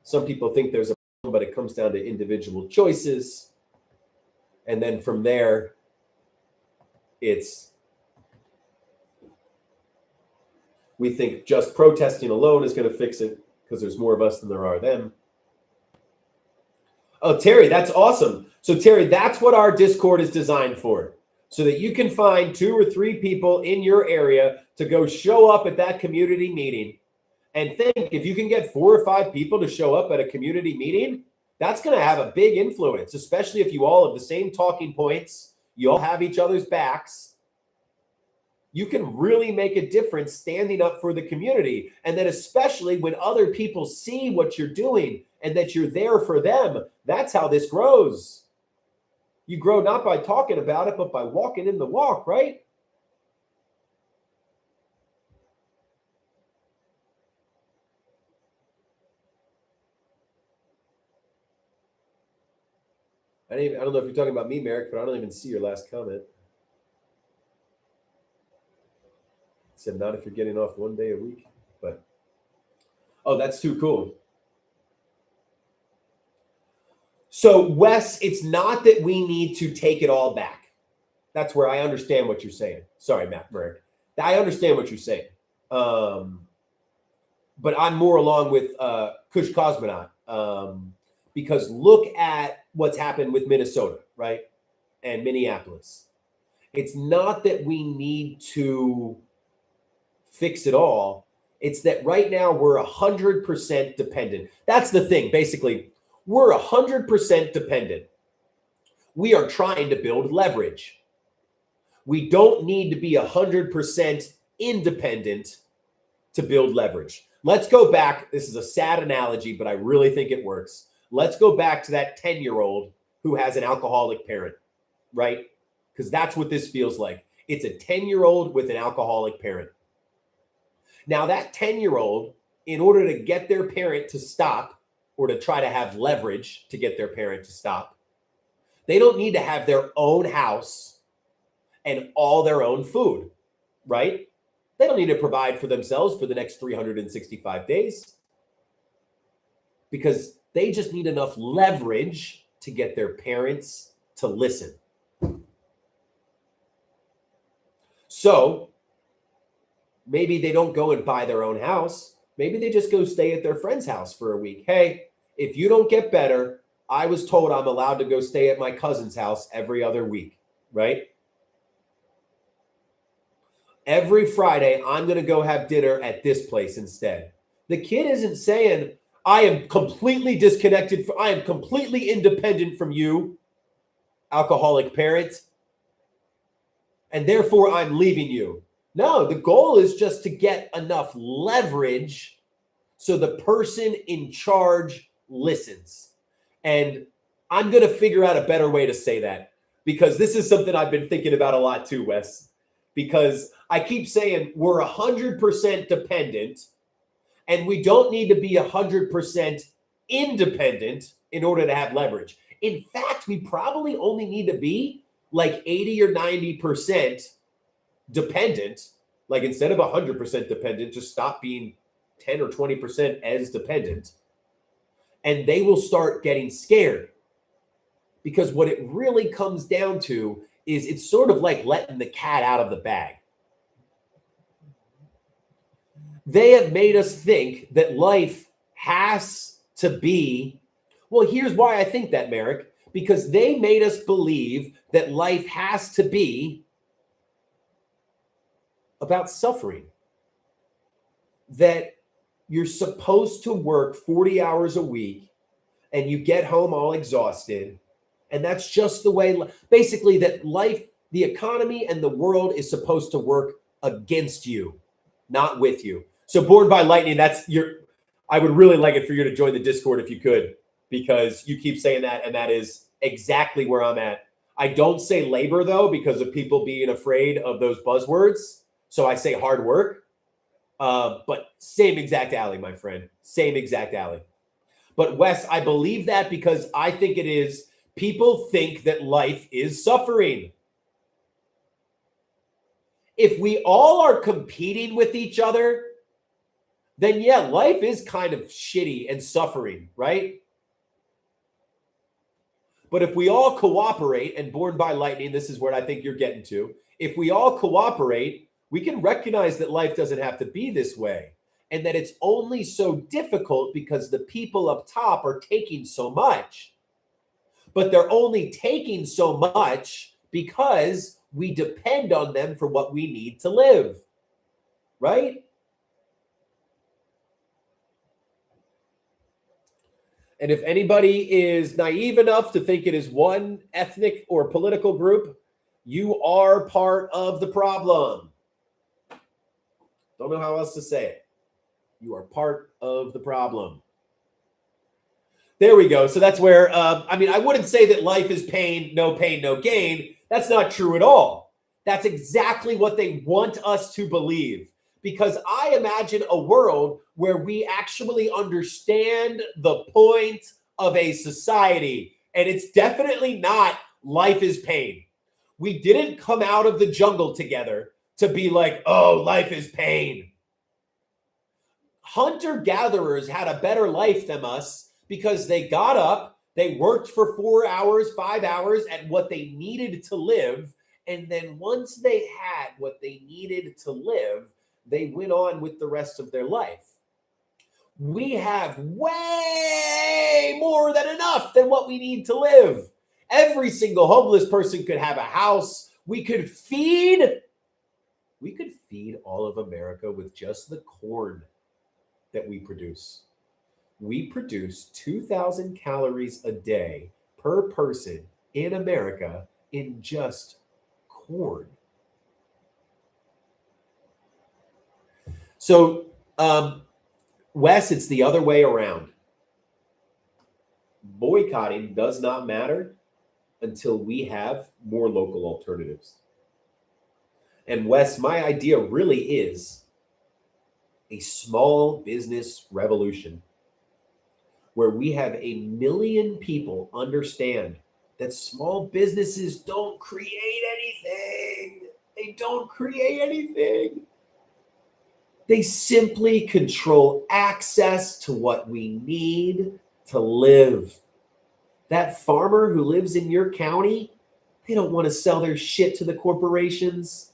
Some people think there's a problem, but it comes down to individual choices. And then from there, we think just protesting alone is going to fix it because there's more of us than there are them. Oh, Terry, that's awesome. So Terry, that's what our Discord is designed for, so that you can find 2 or 3 people in your area to go show up at that community meeting. And think, if you can get 4 or 5 people to show up at a community meeting, that's going to have a big influence, especially if you all have the same talking points, you all have each other's backs. You can really make a difference standing up for the community. And then especially when other people see what you're doing and that you're there for them, that's how this grows. You grow not by talking about it, but by walking in the walk, right? I don't know if you're talking about me, Merrick, but I don't even see your last comment. It said not if you're getting off 1 day a week, but oh, that's too cool. So Wes, it's not that we need to take it all back. That's where I understand what you're saying. Sorry, Merrick. I understand what you're saying. But I'm more along with Kush Cosmonaut. Because look at what's happened with Minnesota, right? And Minneapolis. It's not that we need to fix it all. It's that right now we're 100% dependent. That's the thing. Basically, we're 100% dependent. We are trying to build leverage. We don't need to be 100% independent to build leverage. Let's go back. This is a sad analogy, but I really think it works. Let's go back to that 10-year-old who has an alcoholic parent, right? Because that's what this feels like. It's a 10-year-old with an alcoholic parent. Now, that 10-year-old, in order to get their parent to stop or to try to have leverage to get their parent to stop, they don't need to have their own house and all their own food, right? They don't need to provide for themselves for the next 365 days because they just need enough leverage to get their parents to listen. So maybe they don't go and buy their own house. Maybe they just go stay at their friend's house for a week. Hey, if you don't get better, I was told I'm allowed to go stay at my cousin's house every other week, right? Every Friday, I'm going to go have dinner at this place instead. The kid isn't saying, I am completely disconnected. I am completely independent from you, alcoholic parent, and therefore I'm leaving you. No, the goal is just to get enough leverage so the person in charge listens. And I'm going to figure out a better way to say that, because this is something I've been thinking about a lot too, Wes, because I keep saying we're 100% dependent. And we don't need to be 100% independent in order to have leverage. In fact, we probably only need to be like 80 or 90% dependent. Like instead of 100% dependent, just stop being 10 or 20% as dependent. And they will start getting scared. Because what it really comes down to is it's sort of like letting the cat out of the bag. They have made us think that life has to be, well, here's why I think that, Merrick, because they made us believe that life has to be about suffering, that you're supposed to work 40 hours a week and you get home all exhausted. And that's just the way, basically, that life, the economy and the world is supposed to work against you, not with you. So Born by Lightning, that's your, I would really like it for you to join the Discord if you could, because you keep saying that, and that is exactly where I'm at. I don't say labor, though, because of people being afraid of those buzzwords. So I say hard work. But same exact alley, my friend. Same exact alley. But Wes, I believe that because I think it is, people think that life is suffering. If we all are competing with each other, then yeah, life is kind of shitty and suffering, right? But if we all cooperate, and Born by Lightning, this is where I think you're getting to. If we all cooperate, we can recognize that life doesn't have to be this way, and that it's only so difficult because the people up top are taking so much. But they're only taking so much because we depend on them for what we need to live, right? And if anybody is naive enough to think it is one ethnic or political group, you are part of the problem. Don't know how else to say it. You are part of the problem. There we go. So that's where, I mean, I wouldn't say that life is pain, no gain. That's not true at all. That's exactly what they want us to believe. Because I imagine a world where we actually understand the point of a society. And it's definitely not life is pain. We didn't come out of the jungle together to be like, oh, life is pain. Hunter-gatherers had a better life than us because they got up, they worked for 4 hours, 5 hours at what they needed to live. And then once they had what they needed to live, they went on with the rest of their life. We have way more than enough than what we need to live. Every single homeless person could have a house. We could feed all of America with just the corn that we produce. We produce 2,000 calories a day per person in America in just corn. So, Wes, it's the other way around. Boycotting does not matter until we have more local alternatives. And Wes, my idea really is a small business revolution where we have 1 million people understand that small businesses don't create anything. They don't create anything. They simply control access to what we need to live. That farmer who lives in your county, they don't want to sell their shit to the corporations.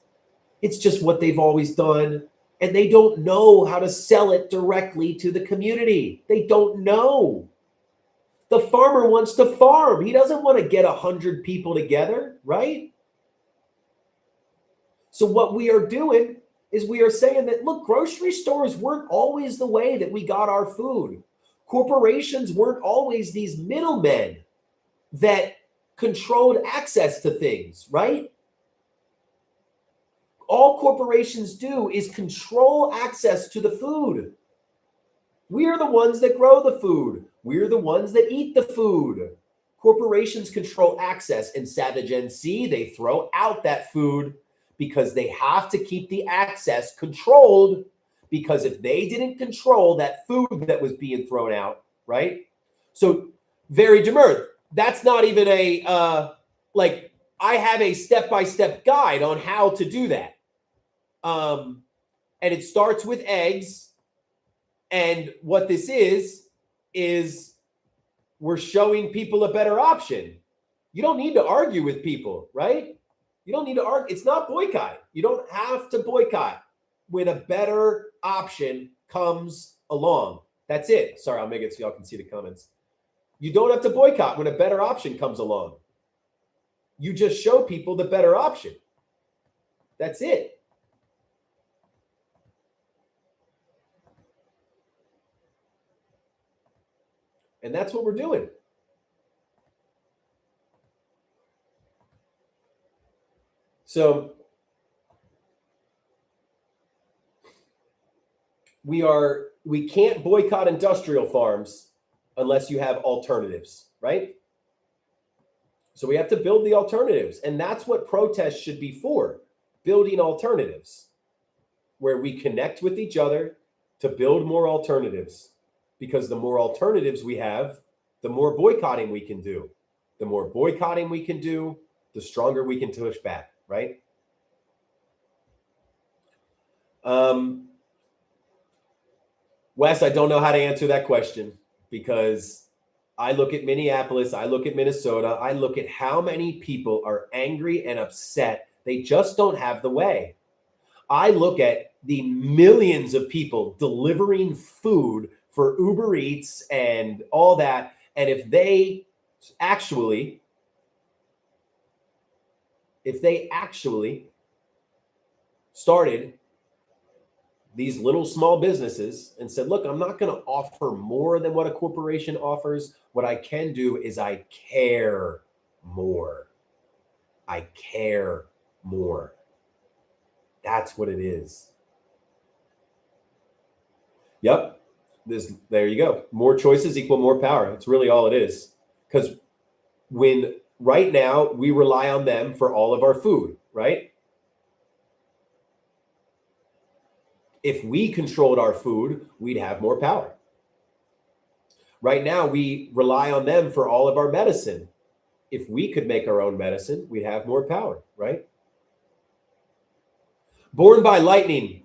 It's just what they've always done. And they don't know how to sell it directly to the community. They don't know. The farmer wants to farm. He doesn't want to get 100 people together, right? So what we are doing is we are saying that, look, grocery stores weren't always the way that we got our food. Corporations weren't always these middlemen that controlled access to things, right? All corporations do is control access to the food. We're the ones that grow the food. We're the ones that eat the food. Corporations control access. In Savage NC, they throw out that food because they have to keep the access controlled, because if they didn't control that food that was being thrown out, right? So very demurred. That's not even a, like, I have a step-by-step guide on how to do that. And it starts with eggs. And what this is we're showing people a better option. You don't need to argue with people, right? You don't need to argue. It's not boycott. You don't have to boycott when a better option comes along. That's it. Sorry, I'll make it so y'all can see the comments. You don't have to boycott when a better option comes along. You just show people the better option. That's it. And that's what we're doing. So we can't boycott industrial farms unless you have alternatives, right? So we have to build the alternatives. And that's what protests should be for, building alternatives, where we connect with each other to build more alternatives. Because the more alternatives we have, the more boycotting we can do. The more boycotting we can do, the stronger we can push back, right? Wes, I don't know how to answer that question because I look at Minneapolis, I look at Minnesota, I look at how many people are angry and upset. They just don't have the way. I look at the millions of people delivering food for Uber Eats and all that. And if they actually started these little small businesses and said, look, I'm not going to offer more than what a corporation offers. What I can do is I care more. I care more. That's what it is. Yep. There you go. More choices equal more power. That's really all it is. Because when right now we rely on them for all of our food, right? If we controlled our food, we'd have more power. Right now, we rely on them for all of our medicine. If we could make our own medicine, we'd have more power, right? Born by lightning.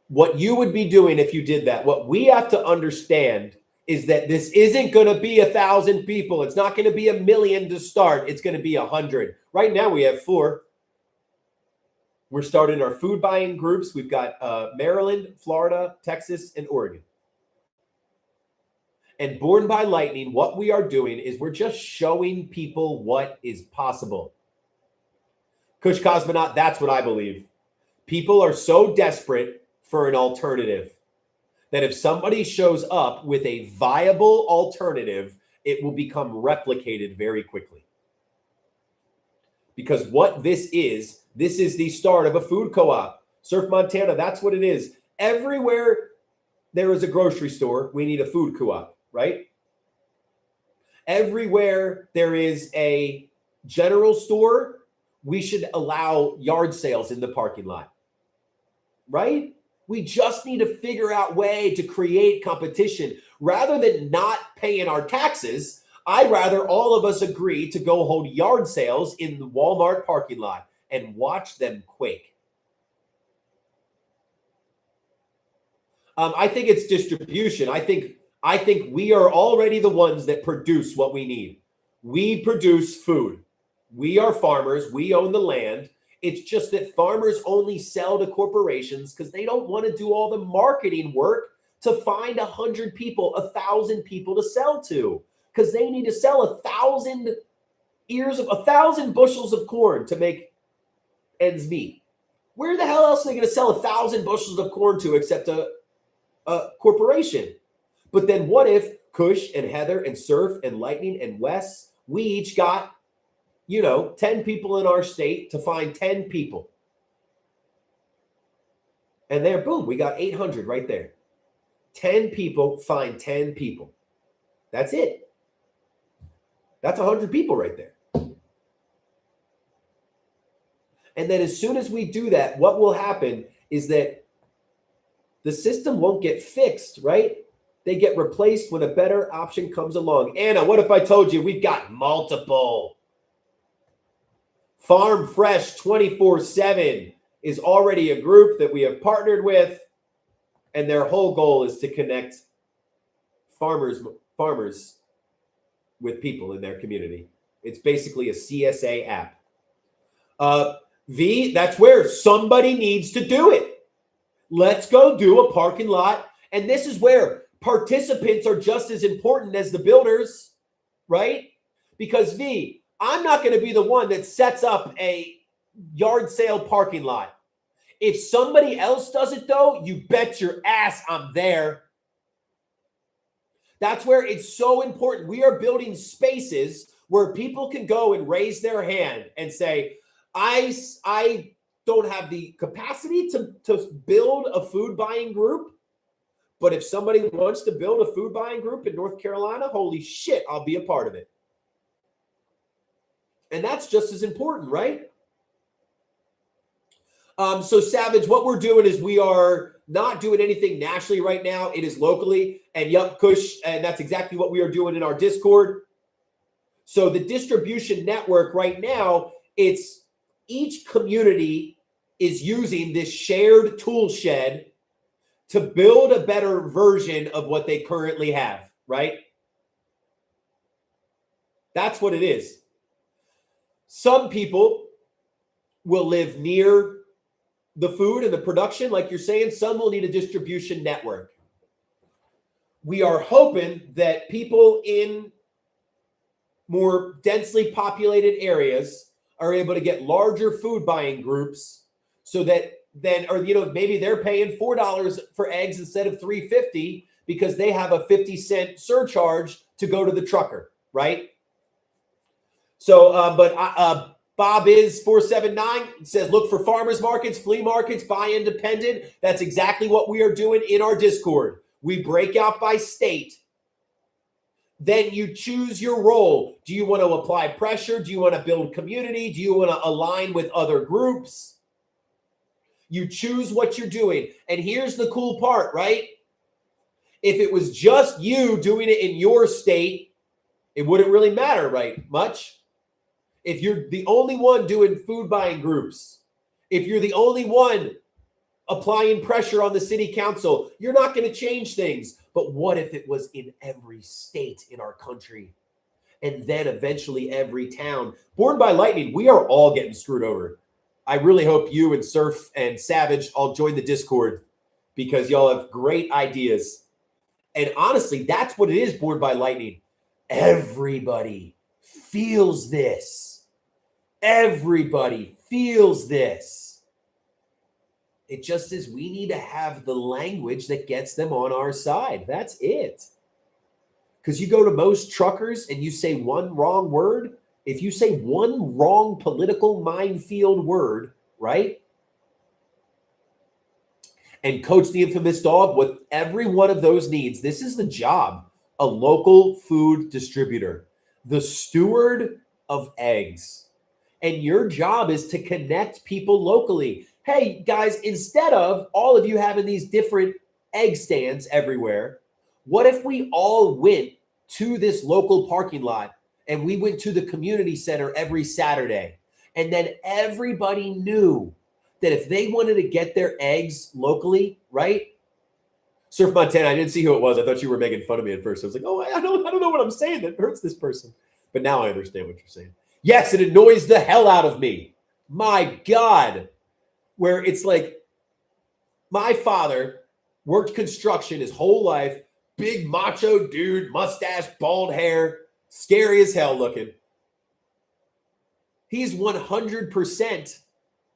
What you would be doing if you did that, what we have to understand is that this isn't going to be 1,000 people. It's not going to be 1 million to start. It's going to be 100. Right now, we have 4. We're starting our food buying groups. We've got Maryland, Florida, Texas, and Oregon. And Born by Lightning, what we are doing is we're just showing people what is possible. Kush Cosmonaut, that's what I believe. People are so desperate for an alternative that if somebody shows up with a viable alternative, it will become replicated very quickly. Because what this is the start of a food co-op. Surf Montana, that's what it is. Everywhere there is a grocery store, we need a food co-op, right? Everywhere there is a general store, we should allow yard sales in the parking lot, right? We just need to figure out a way to create competition. Rather than not paying our taxes, I'd rather all of us agree to go hold yard sales in the Walmart parking lot and watch them quake. I think it's distribution. I think we are already the ones that produce what we need. We produce food. We are farmers. We own the land. It's just that farmers only sell to corporations because they don't want to do all the marketing work to find 100 people, 1,000 people to sell to, because they need to sell 1,000 bushels of corn to make ends meet. Where the hell else are they going to sell 1,000 bushels of corn to except a corporation? But then what if Kush and Heather and Surf and Lightning and Wes, we each got, 10 people in our state to find 10 people. And there, boom, we got 800 right there. 10 people find 10 people. That's it. That's 100 people right there. And then as soon as we do that, what will happen is that the system won't get fixed, right? They get replaced when a better option comes along. Anna, what if I told you we've got multiple? Farm Fresh 24/7 is already a group that we have partnered with, and their whole goal is to connect farmers with people in their community. It's basically a CSA app. V, that's where somebody needs to do it. Let's go do a parking lot. And this is where participants are just as important as the builders, right? Because V, I'm not going to be the one that sets up a yard sale parking lot. If somebody else does it, though, you bet your ass I'm there. That's where it's so important. We are building spaces where people can go and raise their hand and say, I don't have the capacity to build a food buying group. But if somebody wants to build a food buying group in North Carolina, holy shit, I'll be a part of it. And that's just as important, right? So Savage, what we're doing is we are not doing anything nationally right now. It is locally. And yup, Kush, and that's exactly what we are doing in our Discord. So the distribution network right now, it's each community is using this shared tool shed to build a better version of what they currently have, right? That's what it is. Some people will live near the food and the production, like you're saying. Some will need a distribution network. We are hoping that people in more densely populated areas are able to get larger food buying groups so that then, or, you know, maybe they're paying $4 for eggs instead of $3.50 because they have a 50-cent surcharge to go to the trucker, right? So, Bob is 479 says, look for farmers markets, flea markets, buy independent. That's exactly what we are doing in our Discord. We break out by state. Then you choose your role. Do you want to apply pressure? Do you want to build community? Do you want to align with other groups? You choose what you're doing. And here's the cool part, right? If it was just you doing it in your state, it wouldn't really matter, right? Much. If you're the only one doing food buying groups, if you're the only one applying pressure on the city council, you're not going to change things. But what if it was in every state in our country? And then eventually every town. Born by Lightning, we are all getting screwed over. I really hope you and Surf and Savage all join the Discord because y'all have great ideas. And honestly, that's what it is, Born by Lightning. Everybody feels this. Everybody feels this. It just is we need to have the language that gets them on our side. That's it. Because you go to most truckers and you say one wrong word. If you say one wrong political minefield word, right? And Coach the Infamous Dog, what every one of those needs, this is the job, a local food distributor, the steward of eggs. And your job is to connect people locally. Hey, guys, instead of all of you having these different egg stands everywhere, what if we all went to this local parking lot and we went to the community center every Saturday? And then everybody knew that if they wanted to get their eggs locally, right? Surf Montana, I didn't see who it was. I thought you were making fun of me at first. I was like, oh, I don't know what I'm saying that hurts this person. But now I understand what you're saying. Yes, it annoys the hell out of me. My God. Where it's like, my father worked construction his whole life, big macho dude, mustache, bald hair, scary as hell looking. He's 100%,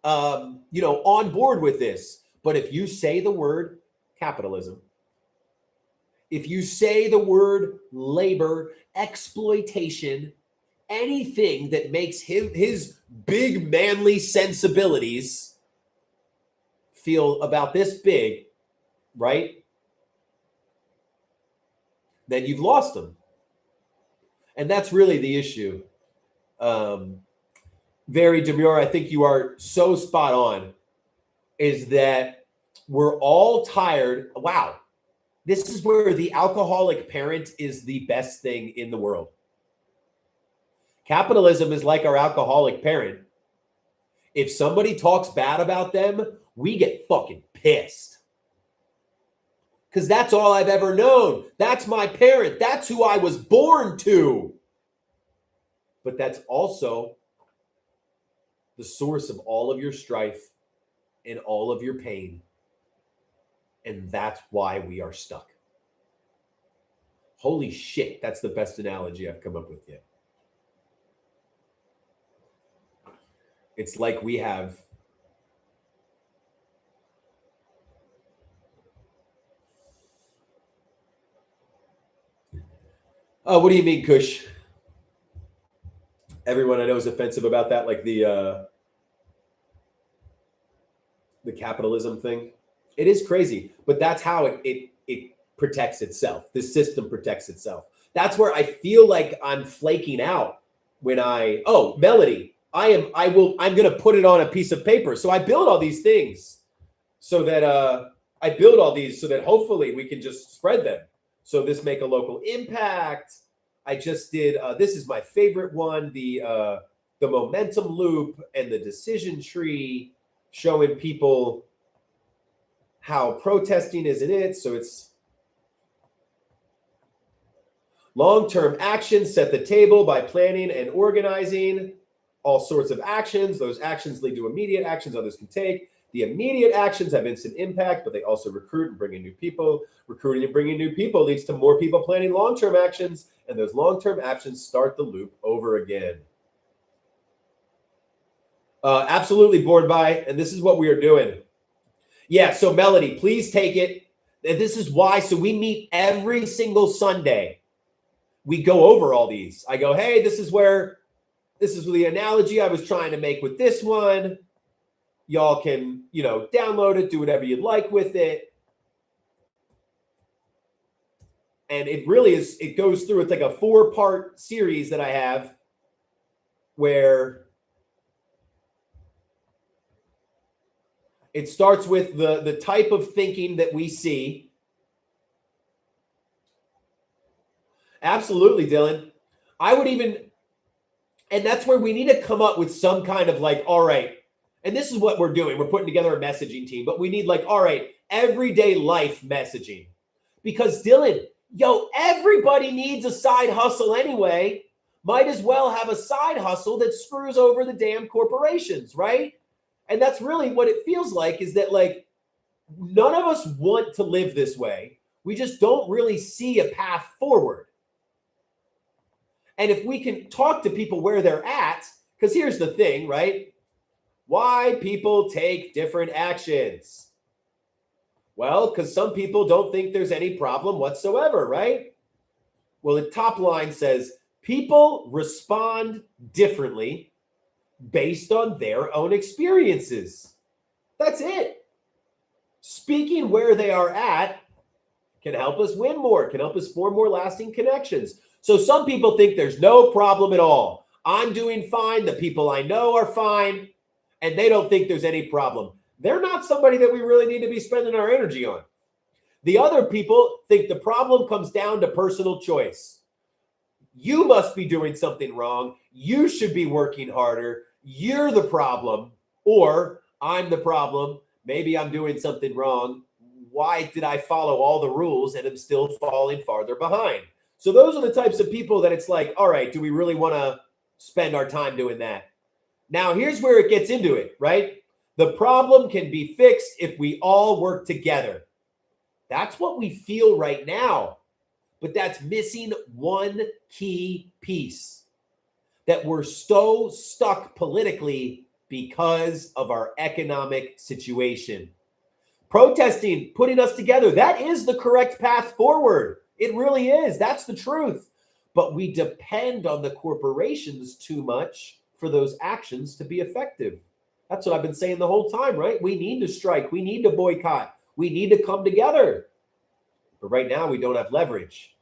on board with this. But if you say the word capitalism, if you say the word labor, exploitation, anything that makes his big manly sensibilities feel about this big, right? Then you've lost them. And that's really the issue. Very demure, I think you are so spot on, is that we're all tired. Wow. This is where the alcoholic parent is the best thing in the world. Capitalism is like our alcoholic parent. If somebody talks bad about them, we get fucking pissed. Because that's all I've ever known. That's my parent. That's who I was born to. But that's also the source of all of your strife and all of your pain. And that's why we are stuck. Holy shit, that's the best analogy I've come up with yet. It's like we have what do you mean, Kush? Everyone I know is offensive about that, like the the capitalism thing. It is crazy, but that's how it protects itself. The system protects itself. That's where I feel like I'm flaking out when Melody, I'm gonna put it on a piece of paper. So I build all these things so that hopefully we can just spread them. So this make a local impact. I just did this is my favorite one, the momentum loop and the decision tree, showing people how protesting isn't it. So it's long-term actions set the table by planning and organizing all sorts of actions. Those actions lead to immediate actions others can take. The immediate actions have instant impact, but they also recruit and bring in new people. Recruiting and bringing new people leads to more people planning long-term actions, and those long-term actions start the loop over again. Absolutely, bored by, and this is what we are doing. Yeah, so Melody, please take it. This is why. So we meet every single Sunday. We go over all these. I go, hey, this is the analogy I was trying to make with this one. Y'all can, download it, do whatever you'd like with it. And it really is, it goes through, it's like a 4-part series that I have where it starts with the type of thinking that we see. Absolutely, Dylan. And that's where we need to come up with some kind of all right, and this is what we're doing. We're putting together a messaging team, but we need all right, everyday life messaging. Because Dylan, everybody needs a side hustle anyway. Might as well have a side hustle that screws over the damn corporations, right? And that's really what it feels like, is that none of us want to live this way. We just don't really see a path forward. And if we can talk to people where they're at, because here's the thing, right? Why people take different actions. Well, because some people don't think there's any problem whatsoever, right? Well, the top line says, people respond differently based on their own experiences. That's it. Speaking where they are at can help us win more, can help us form more lasting connections. So some people think there's no problem at all. I'm doing fine. The people I know are fine. And they don't think there's any problem. They're not somebody that we really need to be spending our energy on. The other people think the problem comes down to personal choice. You must be doing something wrong. You should be working harder. You're the problem. Or I'm the problem. Maybe I'm doing something wrong. Why did I follow all the rules and am still falling farther behind? So those are the types of people that it's all right, do we really want to spend our time doing that? Now, here's where it gets into it, right? The problem can be fixed if we all work together. That's what we feel right now. But that's missing one key piece, that we're so stuck politically because of our economic situation. Protesting, putting us together, that is the correct path forward. It really is. That's the truth. But we depend on the corporations too much for those actions to be effective. That's what I've been saying the whole time, right? We need to strike. We need to boycott. We need to come together. But right now, we don't have leverage.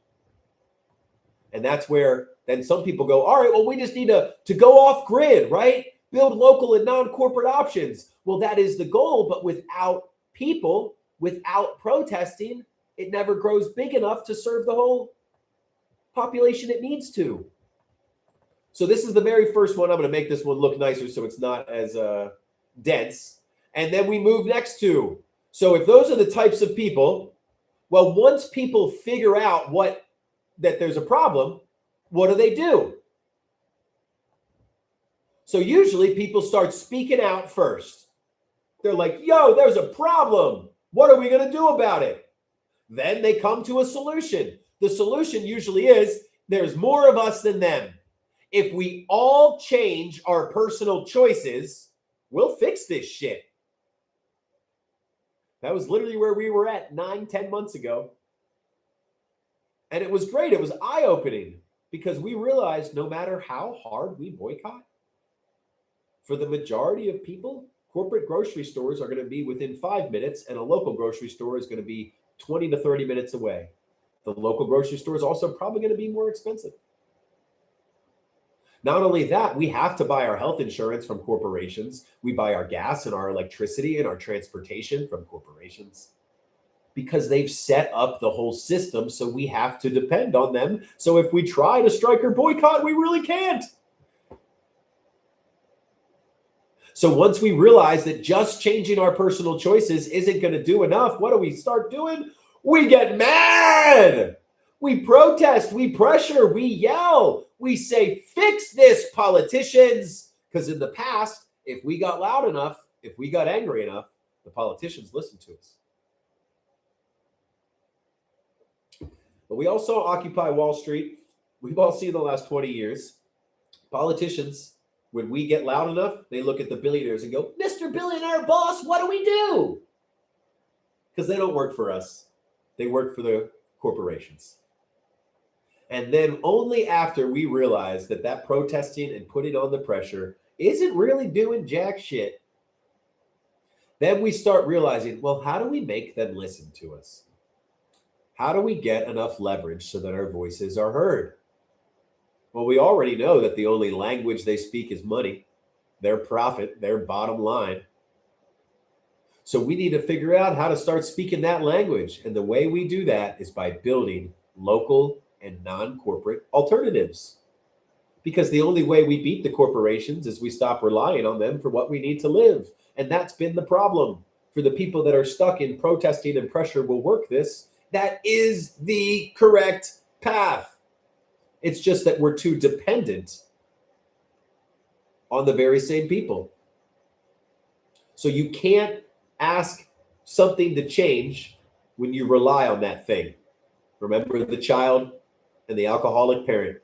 And that's where then some people go, all right, well, we just need to go off grid, right? Build local and non-corporate options. Well, that is the goal. But without people, without protesting, it never grows big enough to serve the whole population it needs to. So this is the very first one. I'm going to make this one look nicer so it's not as dense. And then we move next to. So if those are the types of people, well, once people figure out that there's a problem, what do? So usually people start speaking out first. They're like, yo, there's a problem. What are we going to do about it? Then they come to a solution. The solution usually is there's more of us than them. If we all change our personal choices, we'll fix this shit. That was literally where we were at 9-10 months ago. And it was great. It was eye-opening because we realized no matter how hard we boycott, for the majority of people, corporate grocery stores are going to be within 5 minutes, and a local grocery store is going to be 20 to 30 minutes away. The local grocery store is also probably going to be more expensive. Not only that, we have to buy our health insurance from corporations. We buy our gas and our electricity and our transportation from corporations because they've set up the whole system, so we have to depend on them. So if we try to strike or boycott, we really can't. So once we realize that just changing our personal choices isn't going to do enough, what do we start doing? We get mad. We protest, we pressure, we yell, we say, fix this, politicians. Because in the past, if we got loud enough, if we got angry enough, the politicians listened to us. But we also occupy Wall Street. We've all seen the last 20 years. Politicians, when we get loud enough, they look at the billionaires and go, Mr. Billionaire Boss, what do we do? Because they don't work for us. They work for the corporations. And then only after we realize that that protesting and putting on the pressure isn't really doing jack shit, then we start realizing, well, how do we make them listen to us? How do we get enough leverage so that our voices are heard? Well, we already know that the only language they speak is money, their profit, their bottom line. So we need to figure out how to start speaking that language. And the way we do that is by building local and non-corporate alternatives. Because the only way we beat the corporations is we stop relying on them for what we need to live. And that's been the problem. For the people that are stuck in protesting and pressure will work this. That is the correct path. It's just that we're too dependent on the very same people. So you can't ask something to change when you rely on that thing. Remember the child and the alcoholic parent.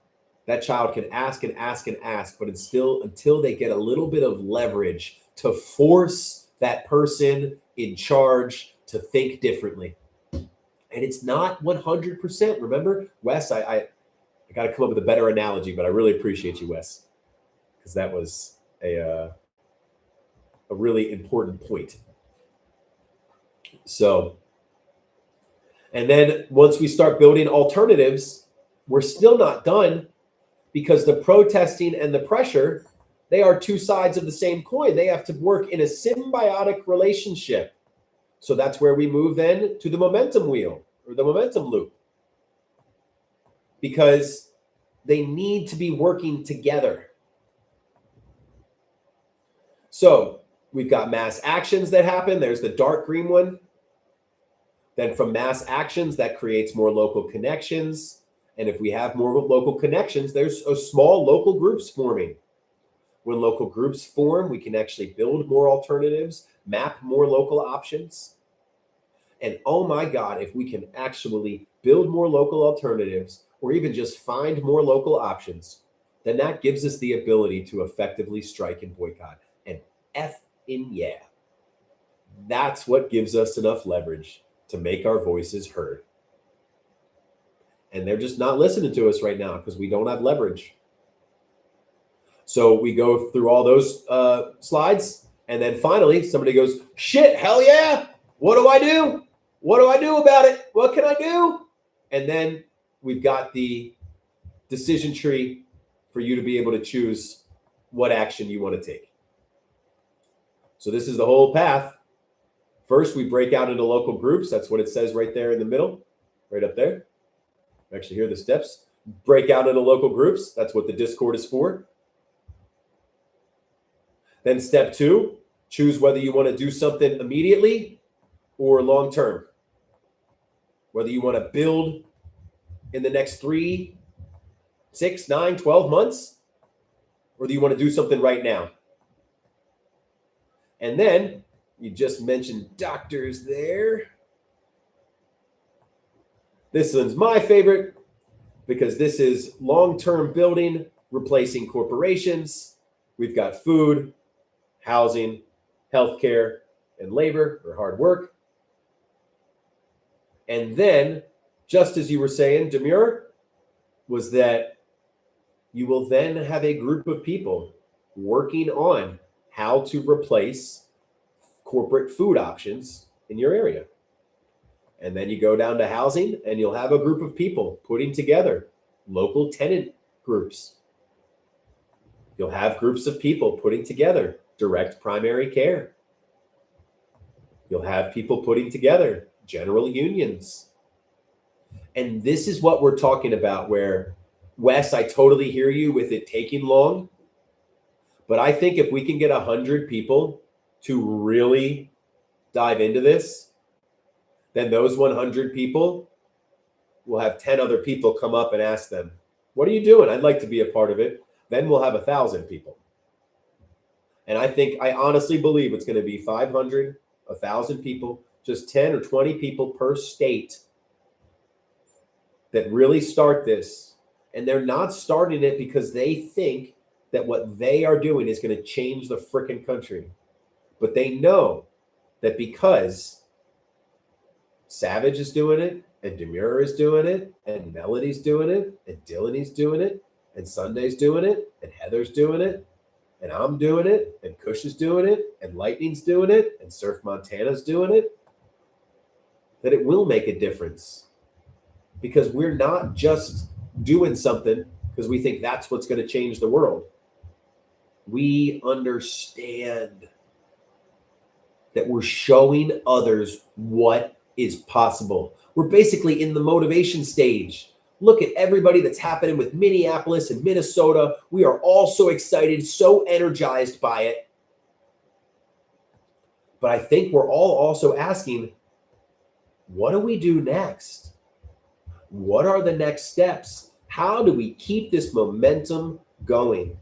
That child can ask and ask and ask, but it's still until they get a little bit of leverage to force that person in charge to think differently. And it's not 100%. Remember, Wes, I got to come up with a better analogy, but I really appreciate you, Wes, because that was a really important point. So, and then once we start building alternatives, we're still not done, because the protesting and the pressure, they are two sides of the same coin. They have to work in a symbiotic relationship. So that's where we move then to the momentum wheel or the momentum loop, because they need to be working together. So we've got mass actions that happen. There's the dark green one. Then from mass actions, that creates more local connections. And if we have more local connections, there's a small local groups forming. When local groups form, we can actually build more alternatives, map more local options. And oh my God, if we can actually build more local alternatives or even just find more local options, then that gives us the ability to effectively strike and boycott. And yeah, that's what gives us enough leverage to make our voices heard. And they're just not listening to us right now because we don't have leverage. So we go through all those slides. And then finally, somebody goes, shit, hell yeah. What do I do? What do I do about it? What can I do? And then we've got the decision tree for you to be able to choose what action you want to take. So this is the whole path. First, we break out into local groups. That's what it says right there in the middle, right up there. Actually, here are the steps. Break out into local groups. That's what the Discord is for. Then step 2, choose whether you want to do something immediately or long term. Whether you want to build in the next 3, 6, 9, 12 months, or do you want to do something right now? And then you just mentioned doctors there. This one's my favorite because this is long-term building, replacing corporations. We've got food, housing, healthcare, and labor or hard work. And then, just as you were saying, Demure, was that you will then have a group of people working on how to replace corporate food options in your area. And then you go down to housing and you'll have a group of people putting together local tenant groups. You'll have groups of people putting together direct primary care. You'll have people putting together general unions. And this is what we're talking about, where, Wes, I totally hear you with it taking long. But I think if we can get 100 people to really dive into this, then those 100 people will have 10 other people come up and ask them, what are you doing? I'd like to be a part of it. Then we'll have 1,000 people. And I honestly believe it's going to be 500, 1,000 people, just 10 or 20 people per state that really start this. And they're not starting it because they think that what they are doing is going to change the frickin' country. But they know that because Savage is doing it, and Demure is doing it, and Melody's doing it, and Dylan's doing it, and Sunday's doing it, and Heather's doing it, and I'm doing it, and Kush is doing it, and Lightning's doing it, and Surf Montana's doing it, that it will make a difference. Because we're not just doing something because we think that's what's going to change the world. We understand that we're showing others what is possible. We're basically in the motivation stage. Look at everybody that's happening with Minneapolis and Minnesota. We are all so excited, so energized by it. But I think we're all also asking, what do we do next? What are the next steps? How do we keep this momentum going?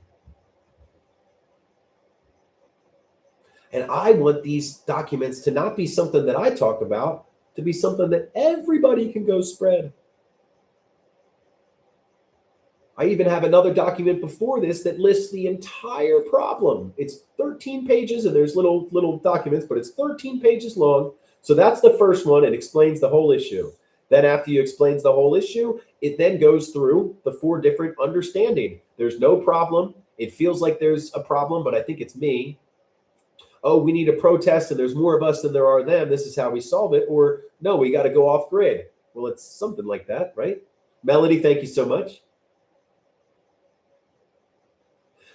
And I want these documents to not be something that I talk about, to be something that everybody can go spread. I even have another document before this that lists the entire problem. It's 13 pages and there's little documents, but it's 13 pages long. So that's the first one. It explains the whole issue. Then after you explains the whole issue, it then goes through the 4 different understanding. There's no problem. It feels like there's a problem, but I think it's me. Oh, we need a protest and there's more of us than there are them. This is how we solve it. Or no, we got to go off grid. Well, it's something like that, right? Melody, thank you so much.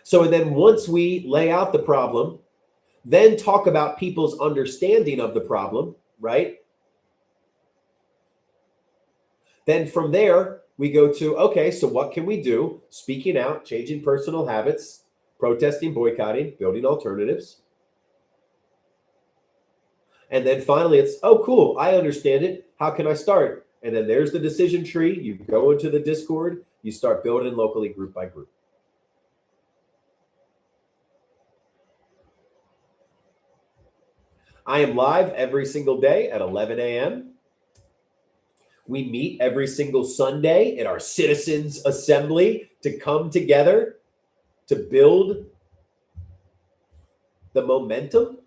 So and then once we lay out the problem, then talk about people's understanding of the problem, right? Then from there, we go to, okay, so what can we do? Speaking out, changing personal habits, protesting, boycotting, building alternatives. And then finally, it's, oh, cool, I understand it. How can I start? And then there's the decision tree. You go into the Discord. You start building locally group by group. I am live every single day at 11 a.m. We meet every single Sunday in our citizens assembly to come together to build the momentum.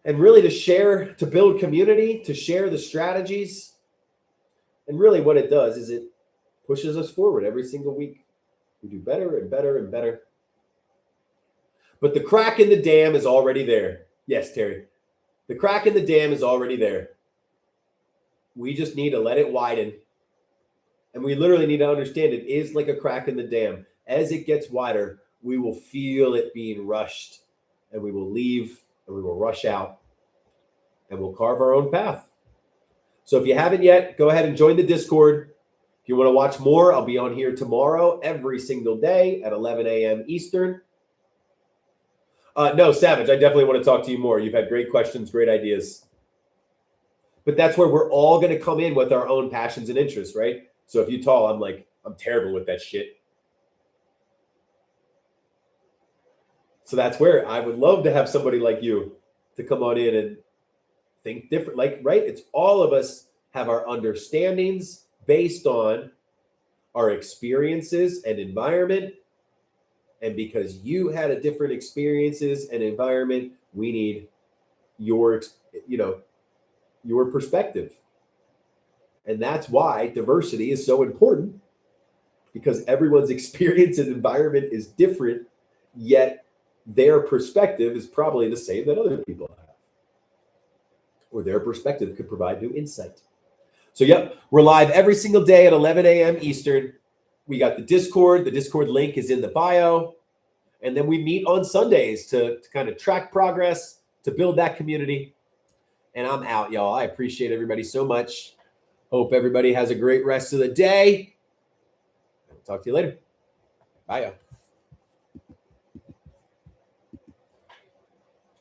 And really to share, to build community, to share the strategies. And really what it does is it pushes us forward every single week. We do better and better and better. But the crack in the dam is already there. Yes, Terry. The crack in the dam is already there. We just need to let it widen. And we literally need to understand it is like a crack in the dam. As it gets wider, we will feel it being rushed. And we will leave and we will rush out. And we'll carve our own path. So if you haven't yet, go ahead and join the Discord. If you want to watch more, I'll be on here tomorrow every single day at 11 a.m. Eastern. No, Savage, I definitely want to talk to you more. You've had great questions, great ideas. But that's where we're all going to come in with our own passions and interests, right? So if you tall, I'm terrible with that shit. So that's where I would love to have somebody like you to come on in and think different. Like, right? It's all of us have our understandings based on our experiences and environment. And because you had a different experiences and environment, we need your perspective. And that's why diversity is so important because everyone's experience and environment is different, yet their perspective is probably the same that other people have, or their perspective could provide new insight. So, yep, we're live every single day at 11 a.m. Eastern. We got the Discord. The Discord link is in the bio. And then we meet on Sundays to kind of track progress, to build that community. And I'm out, y'all. I appreciate everybody so much. Hope everybody has a great rest of the day. Talk to you later. Bye, y'all.